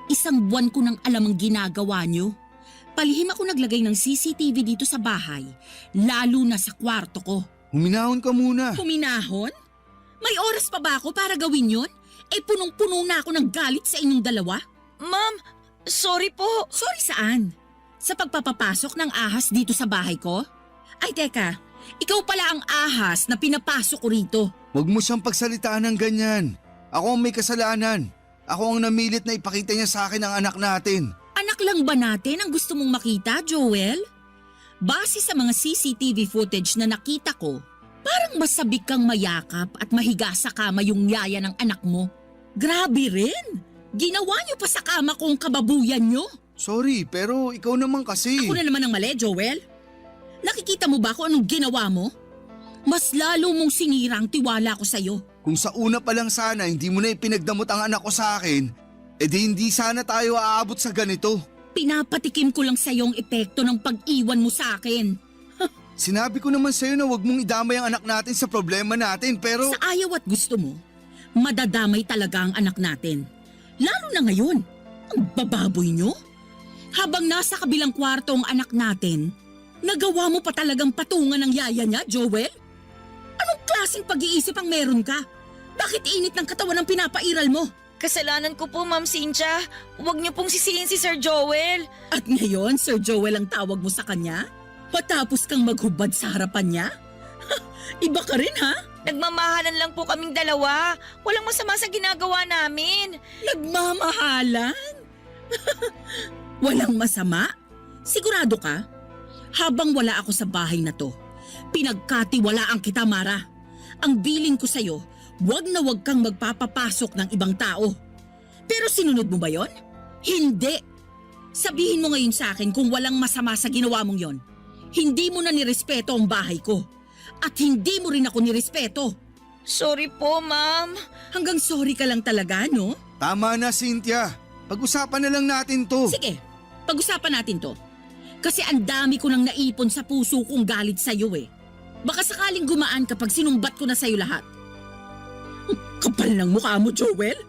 1 buwan ko nang alam ang ginagawa nyo. Palihim ako naglagay ng CCTV dito sa bahay, lalo na sa kwarto ko. Huminahon ka muna. Huminahon? May oras pa ba ako para gawin yun? Punong-puno na ako ng galit sa inyong dalawa. Ma'am, sorry po. Sorry saan? Sa pagpapapasok ng ahas dito sa bahay ko? Ay teka, ikaw pala ang ahas na pinapasok ko rito. Huwag mo siyang pagsalitaan ng ganyan. Ako ang may kasalanan. Ako ang namilit na ipakita niya sa akin ang anak natin. Anak lang ba natin ang gusto mong makita, Joel? Base sa mga CCTV footage na nakita ko, parang masabik kang mayakap at mahiga sa kama yung yaya ng anak mo. Grabe rin! Ginawa niyo pa sa kama kong kababuyan niyo. Sorry, pero ikaw naman kasi. Ako na naman ang mali, Joel. Nakikita mo ba kung anong ginawa mo? Mas lalo mong sinira ang tiwala ko sa'yo. Kung sa una pa lang sana hindi mo na ipinagdamot ang anak ko sa akin, edi hindi sana tayo aabot sa ganito. Pinapatikim ko lang sa'yo ang epekto ng pag-iwan mo sa akin. Sinabi ko naman sa'yo na huwag mong idamay ang anak natin sa problema natin, pero… Sa ayaw at gusto mo, madadamay talaga ang anak natin. Lalo na ngayon, ang bababoy nyo. Habang nasa kabilang kwarto ang anak natin, nagawa mo pa talagang patungan ng yaya niya, Joel? Anong klaseng pag-iisip ang meron ka? Bakit init ng katawan ang pinapairal mo? Kasalanan ko po, Ma'am Cynthia. Huwag niyo pong sisihin si Sir Joel. At ngayon, Sir Joel ang tawag mo sa kanya? Matapos kang maghubad sa harapan niya? Iba ka rin ha? Nagmamahalan lang po kaming dalawa. Walang masama sa ginagawa namin. Nagmamahalan? Walang masama? Sigurado ka? Habang wala ako sa bahay na to, pinagkatiwalaan kita, Mara. Ang biling ko sa'yo, wag na wag kang magpapapasok ng ibang tao. Pero sinunod mo ba yon? Hindi. Sabihin mo ngayon sa akin kung walang masama sa ginawa mong yon. Hindi mo na nirespeto ang bahay ko. At hindi mo rin ako nirespeto. Sorry po, ma'am. Hanggang sorry ka lang talaga, no? Tama na, Cynthia. Pag-usapan na lang natin to. Sige, pag-usapan natin to. Kasi ang dami ko nang naipon sa puso kong galit sa'yo eh. Baka sakaling gumaan kapag sinumbat ko na sa'yo lahat. Kapal ng mukha mo, Joel.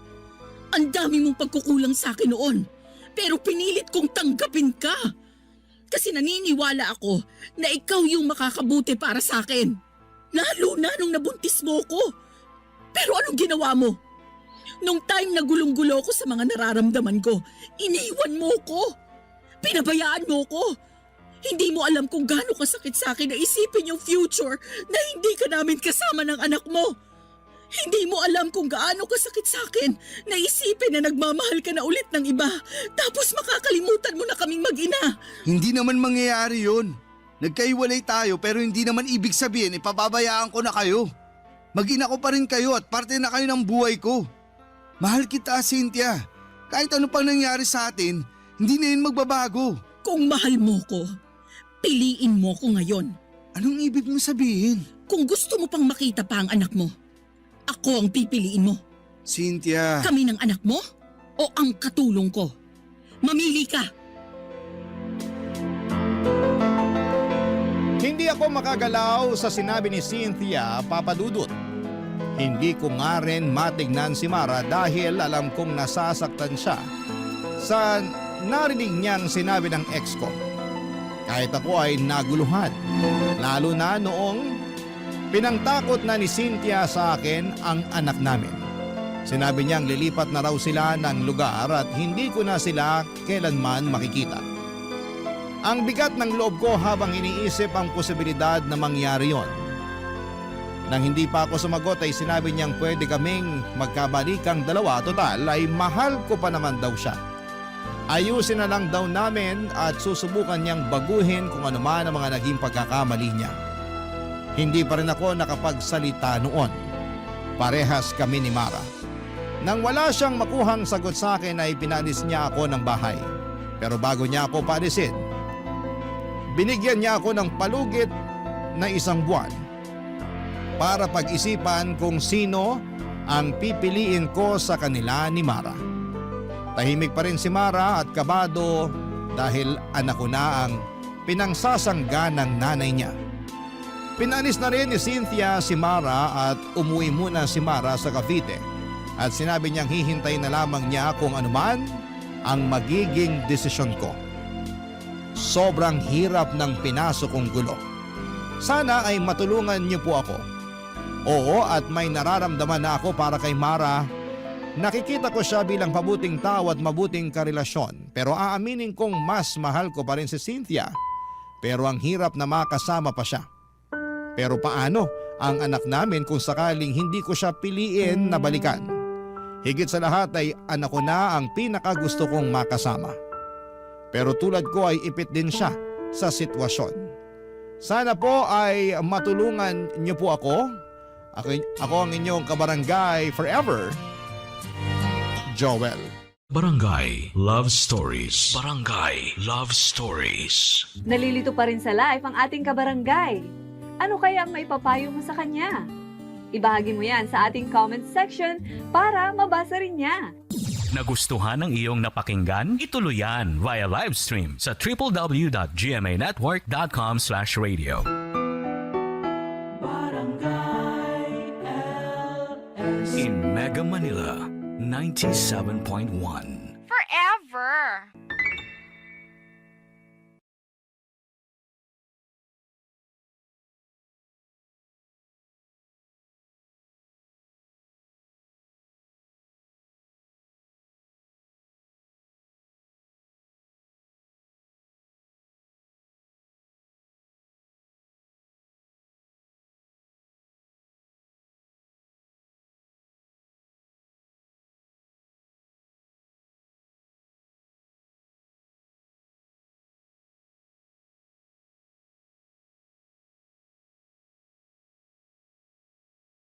Ang dami mong pagkukulang sa akin noon. Pero pinilit kong tanggapin ka. Kasi naniniwala ako na ikaw yung makakabuti para sa akin. Lalo na nung nabuntis mo ko. Pero anong ginawa mo? Nung time na gulong-gulo ko sa mga nararamdaman ko, iniwan mo ko. Pinabayaan mo ko. Hindi mo alam kung gaano kasakit sa akin na isipin yung future na hindi ka namin kasama ng anak mo. Hindi mo alam kung gaano kasakit sa akin na isipin na nagmamahal ka na ulit ng iba tapos makakalimutan mo na kaming mag-ina. Hindi naman mangyayari yun. Nagkaiwalay tayo pero hindi naman ibig sabihin ipababayaan ko na kayo. Mag-ina ko pa rin kayo at parte na kayo ng buhay ko. Mahal kita, Cynthia. Kahit ano pang nangyari sa atin, hindi na yun magbabago. Kung mahal mo ko, piliin mo ko ngayon. Anong ibig mo sabihin? Kung gusto mo pang makita pa ang anak mo, ako ang pipiliin mo. Cynthia. Kami ng anak mo o ang katulong ko? Mamili ka. Hindi ako makagalaw sa sinabi ni Cynthia, Papa Dudut. Hindi ko nga rin matignan si Mara dahil alam kong nasasaktan siya sa narinig niyang sinabi ng ex ko. Kahit ako ay naguluhan, lalo na noong pinangtakot na ni Cynthia sa akin ang anak namin. Sinabi niyang lilipat na raw sila ng lugar at hindi ko na sila kailanman makikita. Ang bigat ng loob ko habang iniisip ang posibilidad na mangyari yon. Nang hindi pa ako sumagot ay sinabi niyang pwede kaming magkabalikang dalawa, total ay mahal ko pa naman daw siya. Ayusin na lang daw namin at susubukan niyang baguhin kung ano man ang mga naging pagkakamali niya. Hindi pa rin ako nakapagsalita noon. Parehas kami ni Mara. Nang wala siyang makuhang sagot sa akin ay pinalis niya ako ng bahay. Pero bago niya ako paalisin, binigyan niya ako ng palugit na 1 buwan para pag-isipan kung sino ang pipiliin ko sa kanila ni Mara. Tahimik pa rin si Mara at kabado dahil anak ko na ang pinangsasangga ng nanay niya. Pinalis na rin ni Cynthia si Mara at umuwi muna si Mara sa Cavite at sinabi niyang hihintay na lamang niya kung anuman ang magiging desisyon ko. Sobrang hirap ng pinasok kong gulo. Sana ay matulungan niyo po ako. Oo, at may nararamdaman na ako para kay Mara. Nakikita ko siya bilang mabuting tao at mabuting karelasyon. Pero aaminin kong mas mahal ko pa rin si Cynthia. Pero ang hirap na makasama pa siya. Pero paano ang anak namin kung sakaling hindi ko siya piliin na balikan? Higit sa lahat ay anak ko na ang pinakagusto kong makasama. Pero tulad ko ay ipit din siya sa sitwasyon. Sana po ay matulungan niyo po ako. Ako ang inyong kabarangay forever, Joel. Barangay Love Stories. Barangay Love Stories. Nalilito pa rin sa life ang ating kabarangay. Ano kaya ang maipapayo mo sa kanya? Ibahagi mo yan sa ating comment section para mabasa rin niya. Nagustuhan ng iyong napakinggan? Ituloy yan via live stream sa www.gmanetwork.com/radio. In Mega Manila, 97.1. Forever!